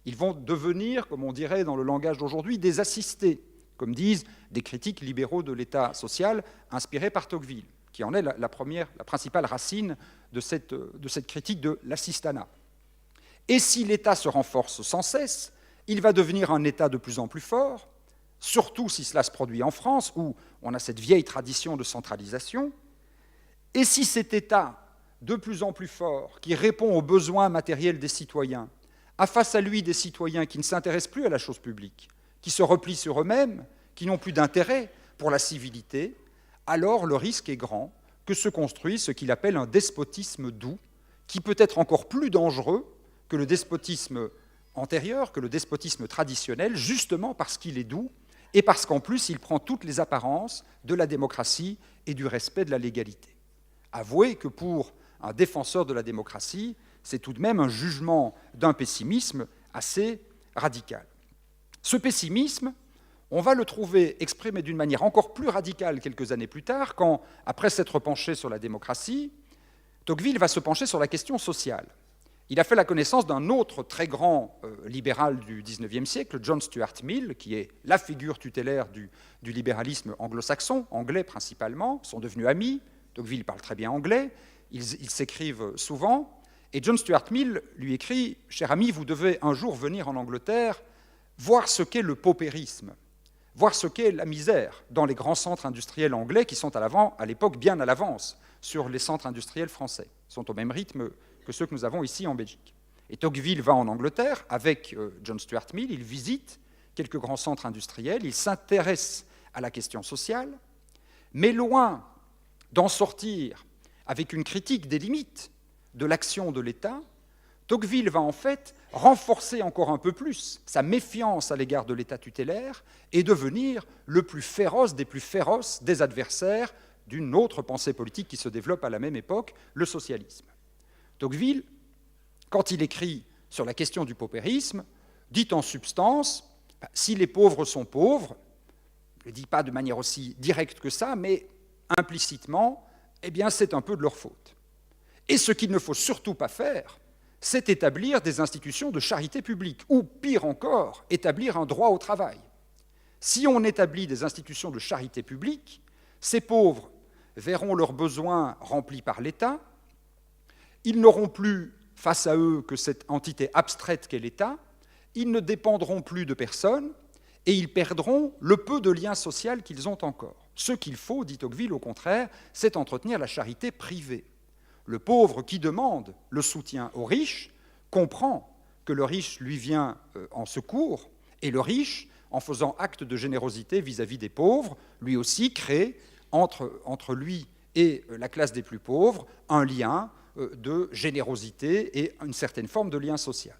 Ils vont devenir, comme on dirait dans le langage d'aujourd'hui, des assistés, comme disent des critiques libéraux de l'État social inspirés par Tocqueville, qui en est la principale racine de cette critique de l'assistanat. Et si l'État se renforce sans cesse, il va devenir un État de plus en plus fort, surtout si cela se produit en France, où on a cette vieille tradition de centralisation. Et si cet État, de plus en plus fort, qui répond aux besoins matériels des citoyens, a face à lui des citoyens qui ne s'intéressent plus à la chose publique, qui se replient sur eux-mêmes, qui n'ont plus d'intérêt pour la civilité, alors le risque est grand que se construise ce qu'il appelle un despotisme doux, qui peut être encore plus dangereux que le despotisme antérieur, que le despotisme traditionnel, justement parce qu'il est doux et parce qu'en plus il prend toutes les apparences de la démocratie et du respect de la légalité. Avouez que pour un défenseur de la démocratie, c'est tout de même un jugement d'un pessimisme assez radical. Ce pessimisme, on va le trouver exprimé d'une manière encore plus radicale quelques années plus tard, quand, après s'être penché sur la démocratie, Tocqueville va se pencher sur la question sociale. il a fait la connaissance d'un autre très grand libéral du XIXe siècle, John Stuart Mill, qui est la figure tutélaire du libéralisme anglo-saxon, anglais principalement, sont devenus amis. Tocqueville parle très bien anglais, ils s'écrivent souvent, et John Stuart Mill lui écrit « Cher ami, vous devez un jour venir en Angleterre voir ce qu'est le paupérisme, voir ce qu'est la misère dans les grands centres industriels anglais qui sont à l'époque bien à l'avance sur les centres industriels français, sont au même rythme que ceux que nous avons ici en Belgique. » Et Tocqueville va en Angleterre avec John Stuart Mill, il visite quelques grands centres industriels, il s'intéresse à la question sociale, mais loin d'en sortir avec une critique des limites de l'action de l'État, Tocqueville va en fait renforcer encore un peu plus sa méfiance à l'égard de l'État tutélaire et devenir le plus féroce des adversaires d'une autre pensée politique qui se développe à la même époque, le socialisme. Tocqueville, quand il écrit sur la question du paupérisme, dit en substance, si les pauvres sont pauvres, je ne le dis pas de manière aussi directe que ça, mais implicitement, eh bien c'est un peu de leur faute. Et ce qu'il ne faut surtout pas faire, c'est établir des institutions de charité publique, ou pire encore, établir un droit au travail. Si on établit des institutions de charité publique, ces pauvres verront leurs besoins remplis par l'État, ils n'auront plus face à eux que cette entité abstraite qu'est l'État, ils ne dépendront plus de personne, et ils perdront le peu de lien social qu'ils ont encore. Ce qu'il faut, dit Tocqueville, au contraire, c'est entretenir la charité privée. Le pauvre qui demande le soutien aux riches comprend que le riche lui vient en secours, et le riche, en faisant acte de générosité vis-à-vis des pauvres, lui aussi crée entre lui et la classe des plus pauvres un lien de générosité et une certaine forme de lien social.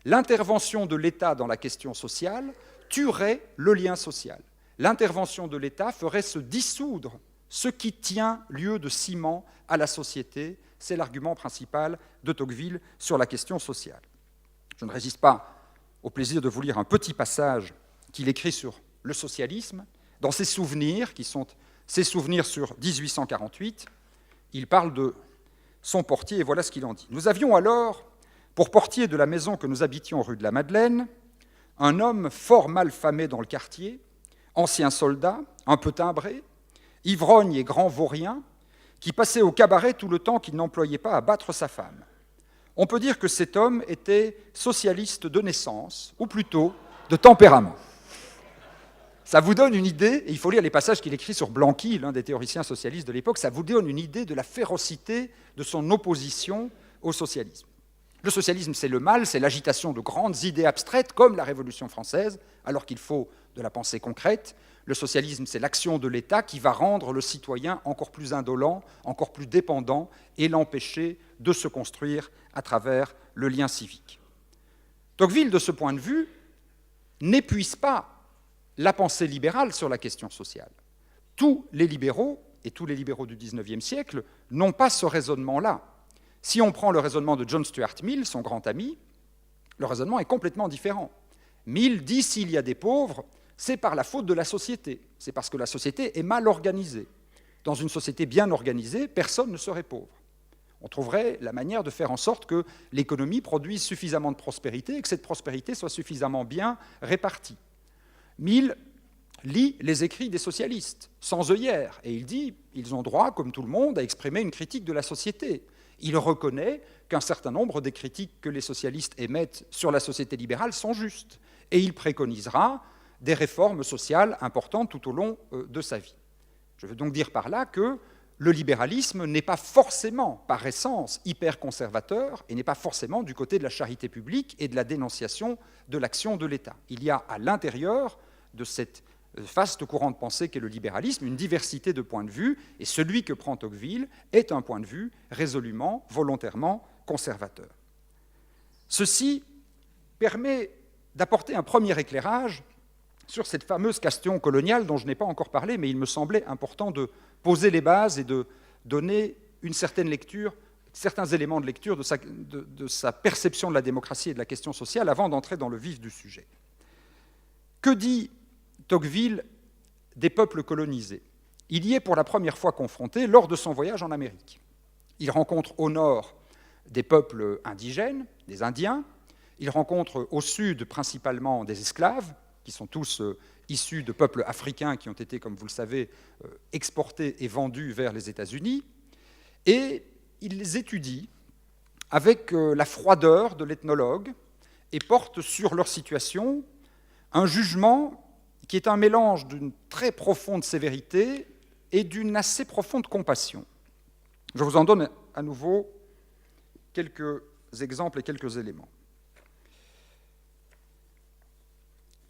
L'intervention de l'État dans la question sociale tuerait le lien social. L'intervention de l'État ferait se dissoudre ce qui tient lieu de ciment à la société. C'est l'argument principal de Tocqueville sur la question sociale. Je ne résiste pas au plaisir de vous lire un petit passage qu'il écrit sur le socialisme. Dans ses souvenirs, qui sont ses souvenirs sur 1848, il parle de son portier, et voilà ce qu'il en dit. « Nous avions alors, pour portier de la maison que nous habitions rue de la Madeleine, un homme fort mal famé dans le quartier, ancien soldat, un peu timbré, ivrogne et grand vaurien, qui passait au cabaret tout le temps qu'il n'employait pas à battre sa femme. On peut dire que cet homme était socialiste de naissance, ou plutôt de tempérament. » Ça vous donne une idée, et il faut lire les passages qu'il écrit sur Blanqui, l'un des théoriciens socialistes de l'époque, ça vous donne une idée de la férocité de son opposition au socialisme. Le socialisme, c'est le mal, c'est l'agitation de grandes idées abstraites, comme la Révolution française, alors qu'il faut de la pensée concrète. Le socialisme, c'est l'action de l'État qui va rendre le citoyen encore plus indolent, encore plus dépendant, et l'empêcher de se construire à travers le lien civique. Tocqueville, de ce point de vue, n'épuise pas la pensée libérale sur la question sociale. Tous les libéraux, et tous les libéraux du XIXe siècle, n'ont pas ce raisonnement-là. Si on prend le raisonnement de John Stuart Mill, son grand ami, le raisonnement est complètement différent. Mill dit s'il y a des pauvres, c'est par la faute de la société, c'est parce que la société est mal organisée. Dans une société bien organisée, personne ne serait pauvre. On trouverait la manière de faire en sorte que l'économie produise suffisamment de prospérité et que cette prospérité soit suffisamment bien répartie. Mill lit les écrits des socialistes, sans œillères, et il dit ils ont droit, comme tout le monde, à exprimer une critique de la société. Il reconnaît qu'un certain nombre des critiques que les socialistes émettent sur la société libérale sont justes, et il préconisera des réformes sociales importantes tout au long de sa vie. Je veux donc dire par là que le libéralisme n'est pas forcément, par essence, hyper conservateur et n'est pas forcément du côté de la charité publique et de la dénonciation de l'action de l'État. Il y a à l'intérieur de cette vaste courant de pensée qu'est le libéralisme une diversité de points de vue, et celui que prend Tocqueville est un point de vue résolument, volontairement conservateur. Ceci permet d'apporter un premier éclairage sur cette fameuse question coloniale dont je n'ai pas encore parlé, mais il me semblait important de poser les bases et de donner une certaine lecture, certains éléments de lecture de sa perception de la démocratie et de la question sociale avant d'entrer dans le vif du sujet. Que dit Tocqueville des peuples colonisés? Il y est pour la première fois confronté lors de son voyage en Amérique. Il rencontre au nord des peuples indigènes, des Indiens. Il rencontre au sud principalement des esclaves, qui sont tous issus de peuples africains qui ont été, comme vous le savez, exportés et vendus vers les États-Unis. Et il les étudie avec la froideur de l'ethnologue et porte sur leur situation un jugement qui est un mélange d'une très profonde sévérité et d'une assez profonde compassion. Je vous en donne à nouveau quelques exemples et quelques éléments.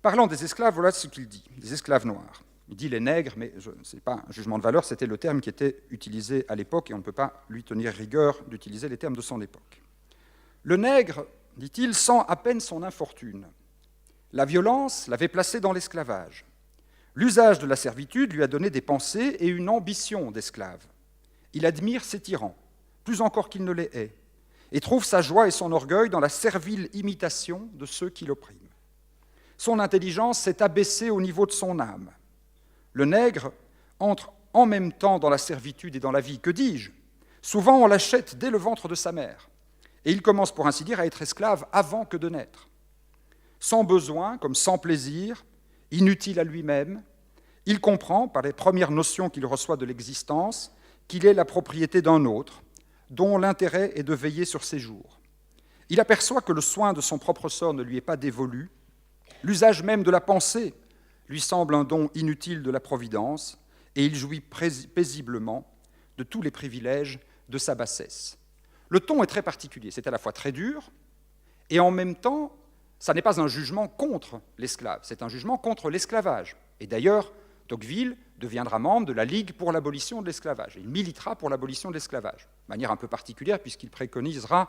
Parlant des esclaves, voilà ce qu'il dit, des esclaves noirs. Il dit les nègres, mais ce n'est pas un jugement de valeur, c'était le terme qui était utilisé à l'époque, et on ne peut pas lui tenir rigueur d'utiliser les termes de son époque. Le nègre, dit-il, sent à peine son infortune. La violence l'avait placé dans l'esclavage. L'usage de la servitude lui a donné des pensées et une ambition d'esclave. Il admire ses tyrans, plus encore qu'il ne les hait, et trouve sa joie et son orgueil dans la servile imitation de ceux qui l'oppriment. Son intelligence s'est abaissée au niveau de son âme. Le nègre entre en même temps dans la servitude et dans la vie. Que dis-je ? Souvent, on l'achète dès le ventre de sa mère, et il commence, pour ainsi dire, à être esclave avant que de naître. Sans besoin, comme sans plaisir, inutile à lui-même, il comprend, par les premières notions qu'il reçoit de l'existence, qu'il est la propriété d'un autre, dont l'intérêt est de veiller sur ses jours. Il aperçoit que le soin de son propre sort ne lui est pas dévolu. L'usage même de la pensée lui semble un don inutile de la Providence, et il jouit paisiblement de tous les privilèges de sa bassesse. Le ton est très particulier, c'est à la fois très dur, et en même temps, ça n'est pas un jugement contre l'esclave, c'est un jugement contre l'esclavage. Et d'ailleurs, Tocqueville deviendra membre de la Ligue pour l'abolition de l'esclavage. Il militera pour l'abolition de l'esclavage, de manière un peu particulière, puisqu'il préconisera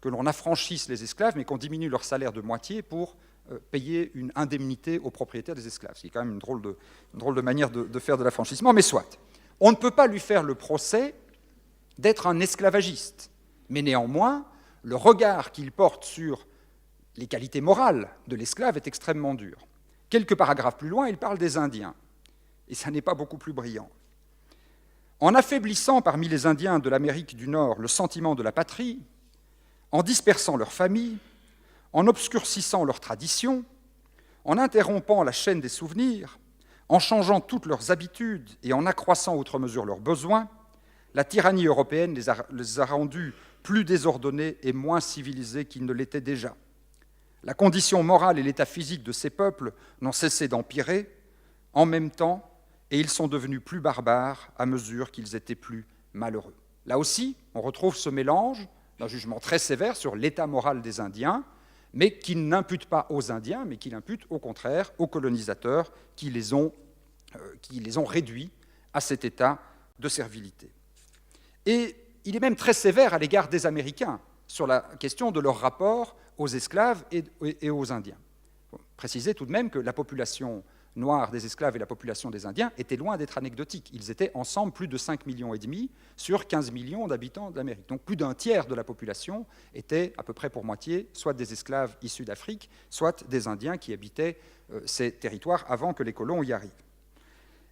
que l'on affranchisse les esclaves, mais qu'on diminue leur salaire de moitié pour payer une indemnité aux propriétaires des esclaves. C'est quand même une drôle de manière de faire de l'affranchissement, mais soit. On ne peut pas lui faire le procès d'être un esclavagiste, mais néanmoins, le regard qu'il porte sur les qualités morales de l'esclave est extrêmement dur. Quelques paragraphes plus loin, il parle des Indiens, et ça n'est pas beaucoup plus brillant. En affaiblissant parmi les Indiens de l'Amérique du Nord le sentiment de la patrie, en dispersant leurs familles, en obscurcissant leurs traditions, en interrompant la chaîne des souvenirs, en changeant toutes leurs habitudes et en accroissant outre mesure leurs besoins, la tyrannie européenne les a rendus plus désordonnés et moins civilisés qu'ils ne l'étaient déjà. La condition morale et l'état physique de ces peuples n'ont cessé d'empirer en même temps, et ils sont devenus plus barbares à mesure qu'ils étaient plus malheureux. Là aussi, on retrouve ce mélange d'un jugement très sévère sur l'état moral des Indiens, mais qui n'impute pas aux Indiens, mais qui l'impute au contraire aux colonisateurs qui les ont réduits à cet état de servilité. Et il est même très sévère à l'égard des Américains sur la question de leur rapport aux esclaves et aux Indiens. Il faut préciser tout de même que la population noire des esclaves et la population des Indiens étaient loin d'être anecdotiques. Ils étaient ensemble plus de 5,5 millions sur 15 millions d'habitants d'Amérique. Donc plus d'un tiers de la population était à peu près pour moitié soit des esclaves issus d'Afrique, soit des Indiens qui habitaient ces territoires avant que les colons y arrivent.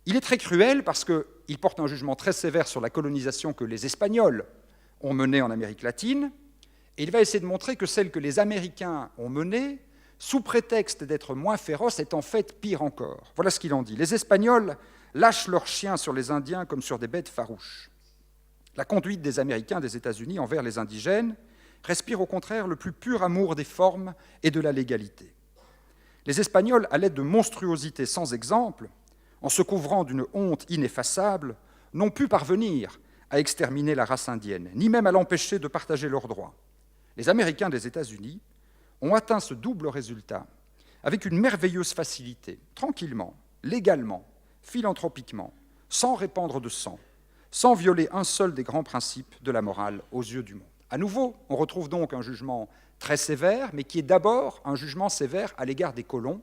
Il est très cruel parce qu'il porte un jugement très sévère sur la colonisation que les Espagnols ont menée en Amérique latine, et il va essayer de montrer que celle que les Américains ont menée, sous prétexte d'être moins féroce, est en fait pire encore. Voilà ce qu'il en dit. Les Espagnols lâchent leurs chiens sur les Indiens comme sur des bêtes farouches. La conduite des Américains des États-Unis envers les indigènes respire au contraire le plus pur amour des formes et de la légalité. Les Espagnols, à l'aide de monstruosités sans exemple, en se couvrant d'une honte ineffaçable, n'ont pu parvenir à exterminer la race indienne, ni même à l'empêcher de partager leurs droits. Les Américains des États-Unis ont atteint ce double résultat avec une merveilleuse facilité, tranquillement, légalement, philanthropiquement, sans répandre de sang, sans violer un seul des grands principes de la morale aux yeux du monde. À nouveau, on retrouve donc un jugement très sévère, mais qui est d'abord un jugement sévère à l'égard des colons,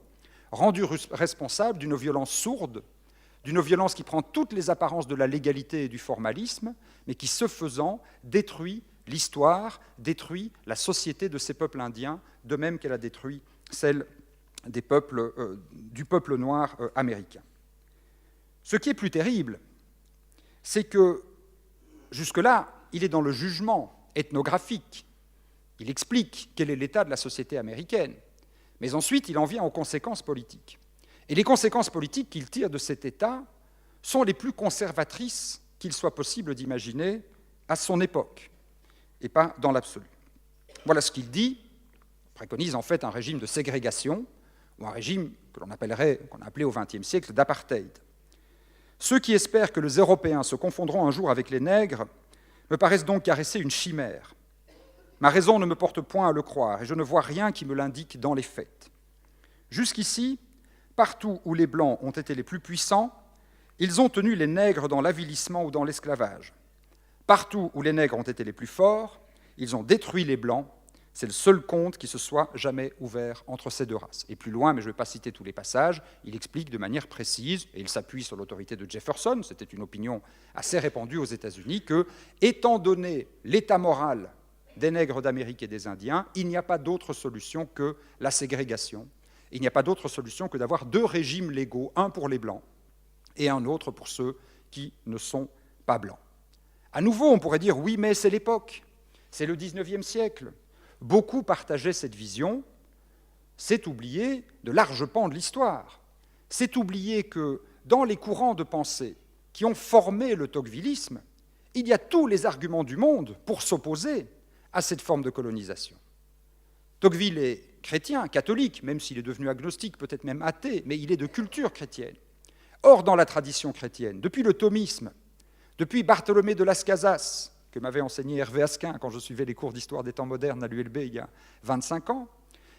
rendus responsables d'une violence sourde, d'une violence qui prend toutes les apparences de la légalité et du formalisme, mais qui, ce faisant, détruit l'histoire, détruit la société de ces peuples indiens, de même qu'elle a détruit celle du peuple noir américain. Ce qui est plus terrible, c'est que, jusque-là, il est dans le jugement ethnographique Il explique quel est l'état de la société américaine. Mais ensuite, il en vient aux conséquences politiques. Et les conséquences politiques qu'il tire de cet état sont les plus conservatrices qu'il soit possible d'imaginer à son époque, et pas dans l'absolu. Voilà ce qu'il dit. Il préconise en fait un régime de ségrégation, ou un régime qu'on a appelé au XXe siècle d'apartheid. Ceux qui espèrent que les Européens se confondront un jour avec les nègres me paraissent donc caresser une chimère. Ma raison ne me porte point à le croire, et je ne vois rien qui me l'indique dans les faits. Jusqu'ici, partout où les Blancs ont été les plus puissants, ils ont tenu les nègres dans l'avilissement ou dans l'esclavage. Partout où les nègres ont été les plus forts, ils ont détruit les Blancs. C'est le seul compte qui se soit jamais ouvert entre ces deux races. Et plus loin, mais je ne vais pas citer tous les passages, il explique de manière précise, et il s'appuie sur l'autorité de Jefferson, c'était une opinion assez répandue aux États-Unis, que, étant donné l'état moral des nègres d'Amérique et des Indiens, il n'y a pas d'autre solution que la ségrégation. Il n'y a pas d'autre solution que d'avoir deux régimes légaux, un pour les Blancs et un autre pour ceux qui ne sont pas Blancs. À nouveau, on pourrait dire, oui, mais c'est l'époque, c'est le XIXe siècle. Beaucoup partageaient cette vision. C'est oublier de larges pans de l'histoire. C'est oublier que dans les courants de pensée qui ont formé le tocquevillisme, il y a tous les arguments du monde pour s'opposer à cette forme de colonisation. Tocqueville est chrétien, catholique, même s'il est devenu agnostique, peut-être même athée, mais il est de culture chrétienne. Or, dans la tradition chrétienne, depuis le thomisme, depuis Bartholomé de Las Casas, que m'avait enseigné Hervé Asquin quand je suivais les cours d'histoire des temps modernes à l'ULB il y a 25 ans,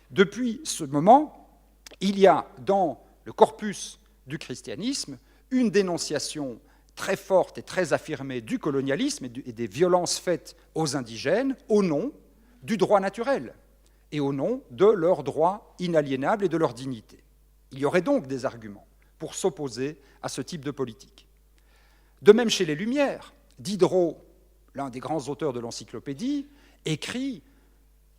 depuis ce moment, il y a dans le corpus du christianisme une dénonciation très forte et très affirmée du colonialisme et des violences faites aux indigènes au nom du droit naturel et au nom de leurs droits inaliénables et de leur dignité. Il y aurait donc des arguments pour s'opposer à ce type de politique. De même chez les Lumières, Diderot, l'un des grands auteurs de l'encyclopédie, écrit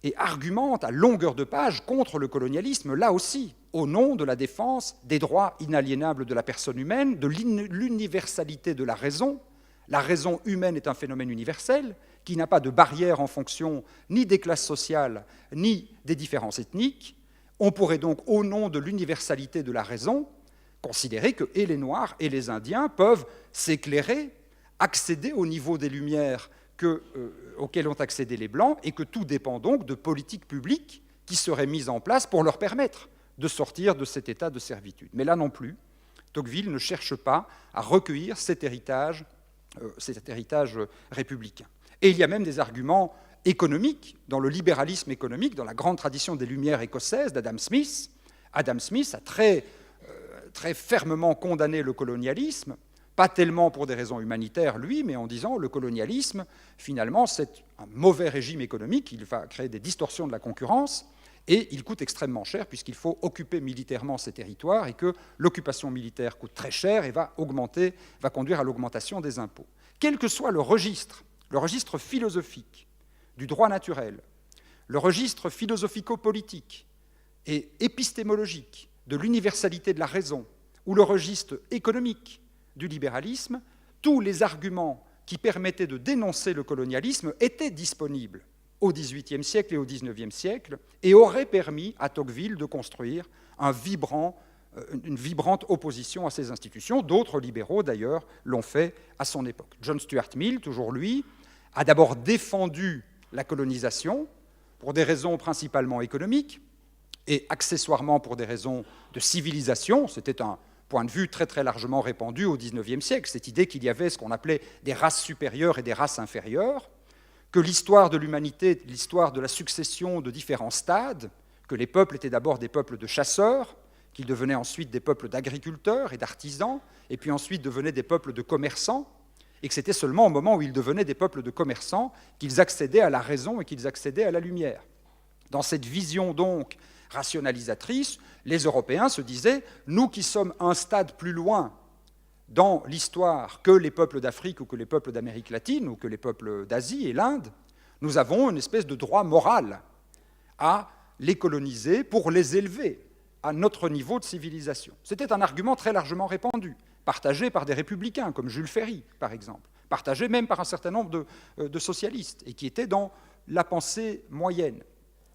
et argumente à longueur de page contre le colonialisme, là aussi, au nom de la défense des droits inaliénables de la personne humaine, de l'universalité de la raison. La raison humaine est un phénomène universel qui n'a pas de barrière en fonction ni des classes sociales, ni des différences ethniques. On pourrait donc, au nom de l'universalité de la raison, considérer que et les Noirs et les Indiens peuvent s'éclairer, accéder au niveau des Lumières auxquelles ont accédé les Blancs, et que tout dépend donc de politiques publiques qui seraient mises en place pour leur permettre de sortir de cet état de servitude. Mais là non plus, Tocqueville ne cherche pas à recueillir cet héritage républicain. Et il y a même des arguments économiques, dans le libéralisme économique, dans la grande tradition des Lumières écossaises d'Adam Smith. Adam Smith a très fermement condamné le colonialisme, pas tellement pour des raisons humanitaires, lui, mais en disant le colonialisme, finalement, c'est un mauvais régime économique, il va créer des distorsions de la concurrence, et il coûte extrêmement cher puisqu'il faut occuper militairement ces territoires et que l'occupation militaire coûte très cher et va conduire à l'augmentation des impôts. Quel que soit le registre philosophique du droit naturel, le registre philosophico-politique et épistémologique de l'universalité de la raison, ou le registre économique du libéralisme, tous les arguments qui permettaient de dénoncer le colonialisme étaient disponibles au XVIIIe siècle et au XIXe siècle et auraient permis à Tocqueville de construire une vibrante opposition à ces institutions. D'autres libéraux, d'ailleurs, l'ont fait à son époque. John Stuart Mill, toujours lui, a d'abord défendu la colonisation pour des raisons principalement économiques et accessoirement pour des raisons de civilisation. C'était un point de vue très très largement répandu au XIXe siècle, cette idée qu'il y avait ce qu'on appelait des races supérieures et des races inférieures, que l'histoire de l'humanité, l'histoire de la succession de différents stades, que les peuples étaient d'abord des peuples de chasseurs, qu'ils devenaient ensuite des peuples d'agriculteurs et d'artisans, et puis ensuite devenaient des peuples de commerçants, et que c'était seulement au moment où ils devenaient des peuples de commerçants qu'ils accédaient à la raison et qu'ils accédaient à la lumière. Dans cette vision donc rationalisatrice, les Européens se disaient « nous qui sommes un stade plus loin dans l'histoire que les peuples d'Afrique ou que les peuples d'Amérique latine ou que les peuples d'Asie et l'Inde, nous avons une espèce de droit moral à les coloniser pour les élever à notre niveau de civilisation. » C'était un argument très largement répandu, partagé par des républicains comme Jules Ferry, par exemple, partagé même par un certain nombre de socialistes, et qui était dans la pensée moyenne.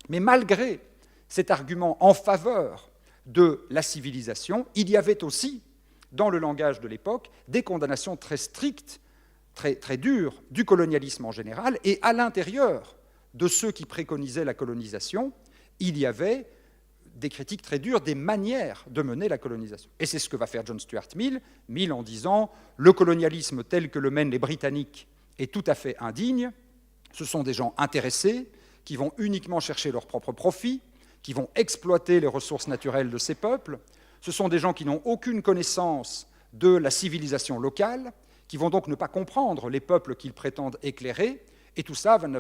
Mais malgré cet argument en faveur de la civilisation, il y avait aussi, dans le langage de l'époque, des condamnations très strictes, très dures du colonialisme en général, et à l'intérieur de ceux qui préconisaient la colonisation, il y avait des critiques très dures des manières de mener la colonisation. Et c'est ce que va faire John Stuart Mill en disant « Le colonialisme tel que le mènent les Britanniques est tout à fait indigne. Ce sont des gens intéressés qui vont uniquement chercher leur propre profit, qui vont exploiter les ressources naturelles de ces peuples. Ce sont des gens qui n'ont aucune connaissance de la civilisation locale, qui vont donc ne pas comprendre les peuples qu'ils prétendent éclairer, et tout ça ne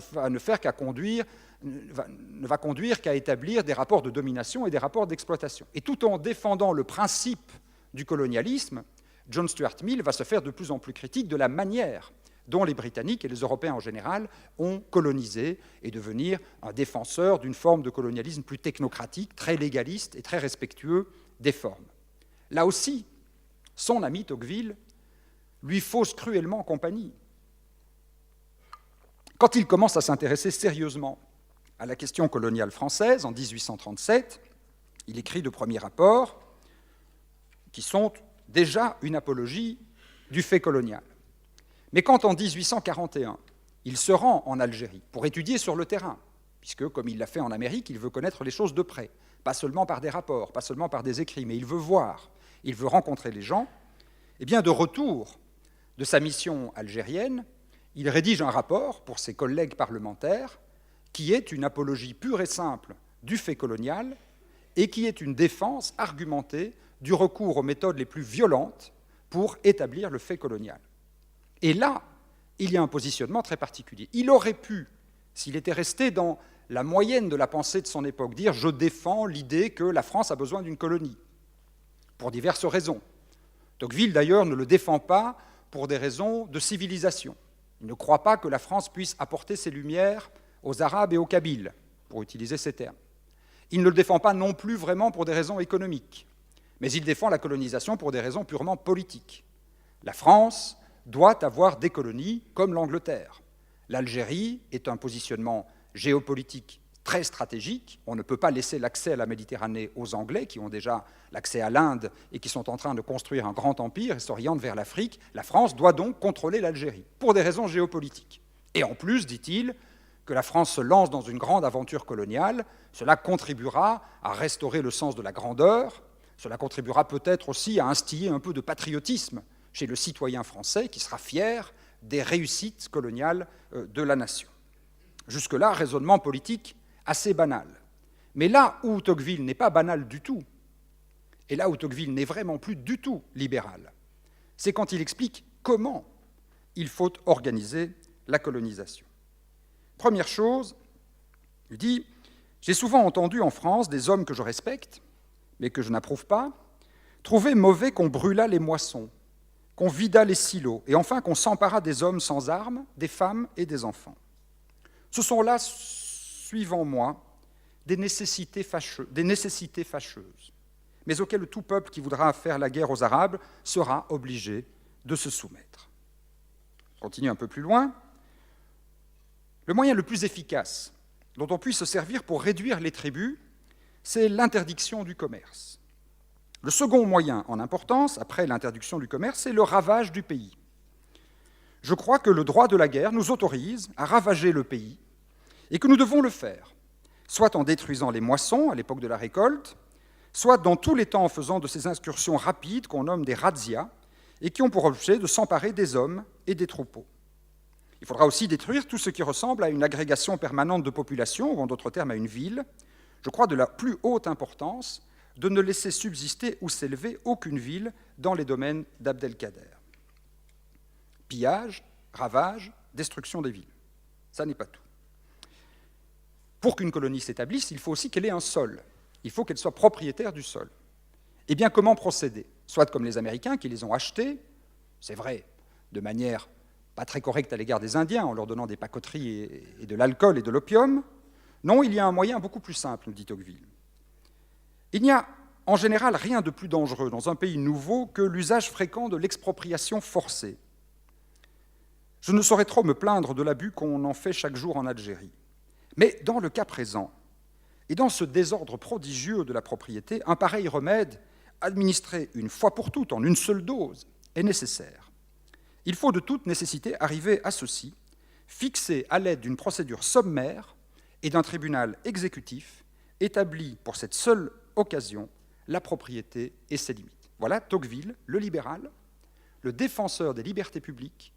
va conduire qu'à établir des rapports de domination et des rapports d'exploitation. Et tout en défendant le principe du colonialisme, John Stuart Mill va se faire de plus en plus critique de la manière dont les Britanniques et les Européens en général ont colonisé et devenir un défenseur d'une forme de colonialisme plus technocratique, très légaliste et très respectueux des formes. Là aussi, son ami Tocqueville lui fausse cruellement compagnie. Quand il commence à s'intéresser sérieusement à la question coloniale française, en 1837, il écrit de premiers rapports qui sont déjà une apologie du fait colonial. Mais quand, en 1841, il se rend en Algérie pour étudier sur le terrain, puisque, comme il l'a fait en Amérique, il veut connaître les choses de près, pas seulement par des rapports, pas seulement par des écrits, mais il veut voir, il veut rencontrer les gens, eh bien, de retour de sa mission algérienne, il rédige un rapport pour ses collègues parlementaires qui est une apologie pure et simple du fait colonial et qui est une défense argumentée du recours aux méthodes les plus violentes pour établir le fait colonial. Et là, il y a un positionnement très particulier. Il aurait pu, s'il était resté dans la moyenne de la pensée de son époque, dire « je défends l'idée que la France a besoin d'une colonie », pour diverses raisons. Tocqueville, d'ailleurs, ne le défend pas pour des raisons de civilisation. Il ne croit pas que la France puisse apporter ses lumières aux Arabes et aux Kabyles, pour utiliser ces termes. Il ne le défend pas non plus vraiment pour des raisons économiques, mais il défend la colonisation pour des raisons purement politiques. La France doit avoir des colonies comme l'Angleterre. L'Algérie est un positionnement géopolitique très stratégique. On ne peut pas laisser l'accès à la Méditerranée aux Anglais, qui ont déjà l'accès à l'Inde et qui sont en train de construire un grand empire et s'orientent vers l'Afrique. La France doit donc contrôler l'Algérie, pour des raisons géopolitiques. Et en plus, dit-il, que la France se lance dans une grande aventure coloniale, cela contribuera à restaurer le sens de la grandeur, cela contribuera peut-être aussi à instiller un peu de patriotisme chez le citoyen français qui sera fier des réussites coloniales de la nation. Jusque-là, raisonnement politique assez banal. Mais là où Tocqueville n'est pas banal du tout, et là où Tocqueville n'est vraiment plus du tout libéral, c'est quand il explique comment il faut organiser la colonisation. Première chose, il dit « J'ai souvent entendu en France des hommes que je respecte, mais que je n'approuve pas, trouver mauvais qu'on brûlât les moissons, qu'on vidât les silos, et enfin qu'on s'emparât des hommes sans armes, des femmes et des enfants. Ce sont là, suivant moi, des nécessités fâcheuses, mais auxquelles tout peuple qui voudra faire la guerre aux Arabes sera obligé de se soumettre. » Je continue un peu plus loin. Le moyen le plus efficace dont on puisse se servir pour réduire les tribus, c'est l'interdiction du commerce. Le second moyen en importance, après l'interdiction du commerce, c'est le ravage du pays. Je crois que le droit de la guerre nous autorise à ravager le pays et que nous devons le faire, soit en détruisant les moissons à l'époque de la récolte, soit dans tous les temps en faisant de ces incursions rapides qu'on nomme des razzias et qui ont pour objet de s'emparer des hommes et des troupeaux. Il faudra aussi détruire tout ce qui ressemble à une agrégation permanente de population, ou en d'autres termes à une ville. Je crois de la plus haute importance de ne laisser subsister ou s'élever aucune ville dans les domaines d'Abdelkader. Pillage, ravage, destruction des villes. Ça n'est pas tout. Pour qu'une colonie s'établisse, il faut aussi qu'elle ait un sol. Il faut qu'elle soit propriétaire du sol. Eh bien, comment procéder ? Soit comme les Américains qui les ont achetés, c'est vrai, de manière pas très correcte à l'égard des Indiens, en leur donnant des pacoteries et de l'alcool et de l'opium. Non, il y a un moyen beaucoup plus simple, nous dit Tocqueville. Il n'y a en général rien de plus dangereux dans un pays nouveau que l'usage fréquent de l'expropriation forcée. Je ne saurais trop me plaindre de l'abus qu'on en fait chaque jour en Algérie. Mais dans le cas présent, et dans ce désordre prodigieux de la propriété, un pareil remède, administré une fois pour toutes, en une seule dose, est nécessaire. Il faut de toute nécessité arriver à ceci, fixer à l'aide d'une procédure sommaire et d'un tribunal exécutif établi pour cette seule occasion la propriété et ses limites. Voilà Tocqueville, le libéral, le défenseur des libertés publiques,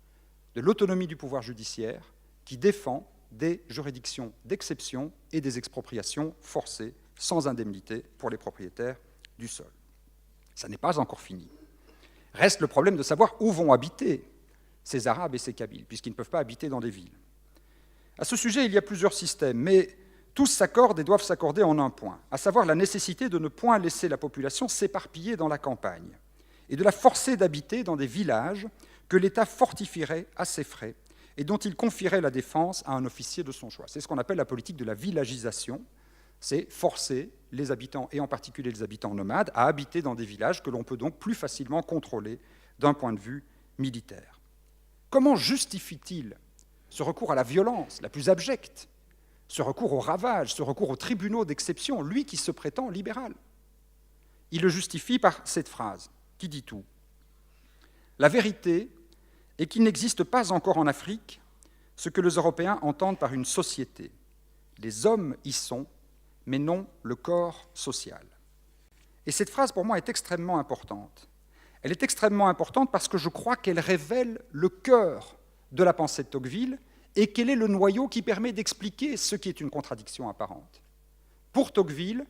de l'autonomie du pouvoir judiciaire, qui défend des juridictions d'exception et des expropriations forcées sans indemnité pour les propriétaires du sol. Ça n'est pas encore fini. Reste le problème de savoir où vont habiter ces Arabes et ces Kabyles, puisqu'ils ne peuvent pas habiter dans des villes. À ce sujet, il y a plusieurs systèmes, mais tous s'accordent et doivent s'accorder en un point, à savoir la nécessité de ne point laisser la population s'éparpiller dans la campagne et de la forcer d'habiter dans des villages que l'État fortifierait à ses frais et dont il confierait la défense à un officier de son choix. C'est ce qu'on appelle la politique de la villagisation, c'est forcer les habitants, et en particulier les habitants nomades, à habiter dans des villages que l'on peut donc plus facilement contrôler d'un point de vue militaire. Comment justifie-t-il ce recours à la violence la plus abjecte, ce recours au ravage, ce recours aux tribunaux d'exception, lui qui se prétend libéral? Il le justifie par cette phrase, qui dit tout. La vérité est qu'il n'existe pas encore en Afrique ce que les Européens entendent par une société. Les hommes y sont, mais non le corps social. Et cette phrase, pour moi, est extrêmement importante. Elle est extrêmement importante parce que je crois qu'elle révèle le cœur de la pensée de Tocqueville et quel est le noyau qui permet d'expliquer ce qui est une contradiction apparente. Pour Tocqueville,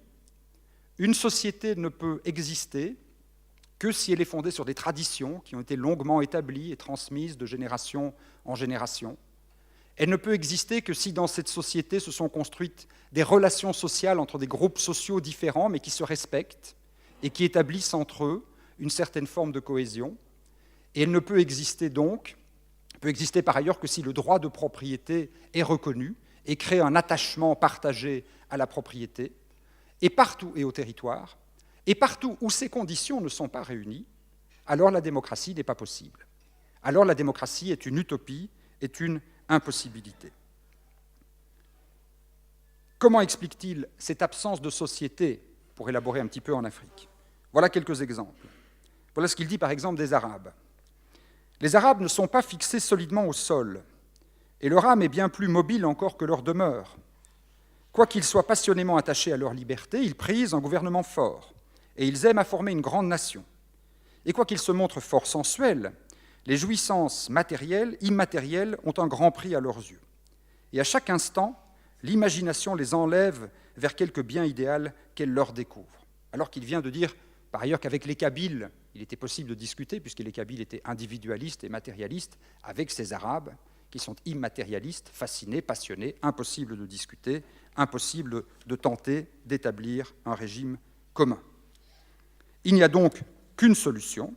une société ne peut exister que si elle est fondée sur des traditions qui ont été longuement établies et transmises de génération en génération. Elle ne peut exister que si dans cette société se sont construites des relations sociales entre des groupes sociaux différents mais qui se respectent et qui établissent entre eux une certaine forme de cohésion. Et elle ne peut exister donc, peut exister par ailleurs que si le droit de propriété est reconnu et crée un attachement partagé à la propriété, et partout et au territoire, et partout où ces conditions ne sont pas réunies, alors la démocratie n'est pas possible. Alors la démocratie est une utopie, est une impossibilité. Comment explique-t-il cette absence de société, pour élaborer un petit peu en Afrique? Voilà quelques exemples. Voilà ce qu'il dit par exemple des Arabes. Les Arabes ne sont pas fixés solidement au sol, et leur âme est bien plus mobile encore que leur demeure. Quoiqu'ils soient passionnément attachés à leur liberté, ils prisent un gouvernement fort, et ils aiment à former une grande nation. Et quoiqu'ils se montrent fort sensuels, les jouissances matérielles, immatérielles, ont un grand prix à leurs yeux. Et à chaque instant, l'imagination les enlève vers quelque bien idéal qu'elle leur découvre. Alors qu'il vient de dire, par ailleurs, qu'avec les Kabyles, il était possible de discuter, puisque les Kabyles étaient individualistes et matérialistes, avec ces Arabes qui sont immatérialistes, fascinés, passionnés, impossible de discuter, impossible de tenter d'établir un régime commun. Il n'y a donc qu'une solution,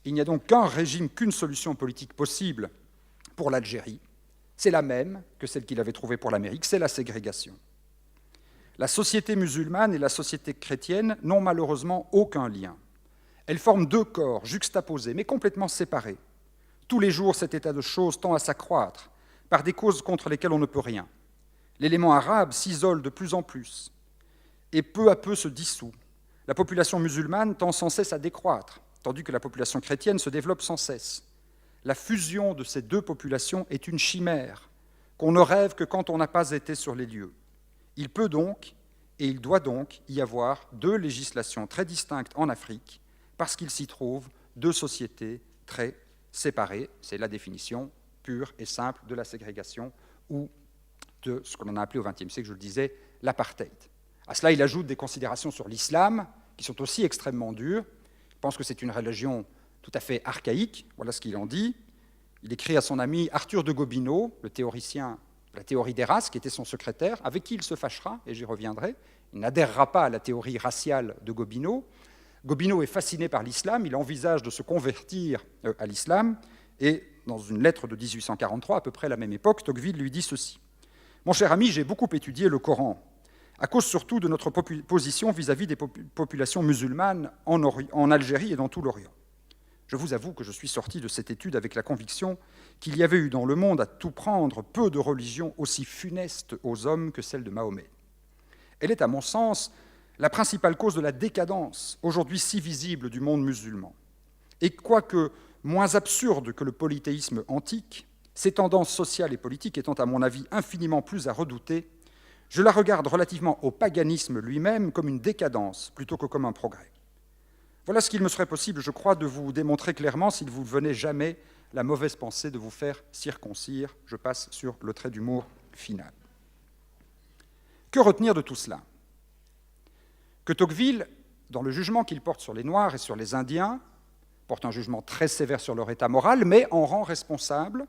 il n'y a donc qu'un régime, qu'une solution politique possible pour l'Algérie. C'est la même que celle qu'il avait trouvée pour l'Amérique, c'est la ségrégation. La société musulmane et la société chrétienne n'ont malheureusement aucun lien. Elles forment deux corps juxtaposés, mais complètement séparés. Tous les jours, cet état de choses tend à s'accroître par des causes contre lesquelles on ne peut rien. L'élément arabe s'isole de plus en plus et peu à peu se dissout. La population musulmane tend sans cesse à décroître, tandis que la population chrétienne se développe sans cesse. La fusion de ces deux populations est une chimère qu'on ne rêve que quand on n'a pas été sur les lieux. Il peut donc, et il doit donc, y avoir deux législations très distinctes en Afrique, parce qu'il s'y trouve deux sociétés très séparées. C'est la définition pure et simple de la ségrégation ou de ce qu'on a appelé au XXe siècle, je le disais, l'apartheid. À cela, il ajoute des considérations sur l'islam, qui sont aussi extrêmement dures. Il pense que c'est une religion tout à fait archaïque. Voilà ce qu'il en dit. Il écrit à son ami Arthur de Gobineau, le théoricien de la théorie des races, qui était son secrétaire, avec qui il se fâchera, et j'y reviendrai. Il n'adhérera pas à la théorie raciale de Gobineau. Gobineau est fasciné par l'islam, il envisage de se convertir à l'islam, et dans une lettre de 1843, à peu près à la même époque, Tocqueville lui dit ceci. « Mon cher ami, j'ai beaucoup étudié le Coran, à cause surtout de notre position vis-à-vis des populations musulmanes en Algérie et dans tout l'Orient. Je vous avoue que je suis sorti de cette étude avec la conviction qu'il y avait eu dans le monde à tout prendre peu de religions aussi funestes aux hommes que celle de Mahomet. Elle est, à mon sens, la principale cause de la décadence, aujourd'hui si visible, du monde musulman. Et quoique moins absurde que le polythéisme antique, ces tendances sociales et politiques étant, à mon avis, infiniment plus à redouter, je la regarde relativement au paganisme lui-même comme une décadence plutôt que comme un progrès. Voilà ce qu'il me serait possible, je crois, de vous démontrer clairement s'il vous venait jamais la mauvaise pensée de vous faire circoncire. Je passe sur le trait d'humour final. Que retenir de tout cela ? Que Tocqueville, dans le jugement qu'il porte sur les Noirs et sur les Indiens, porte un jugement très sévère sur leur état moral, mais en rend responsable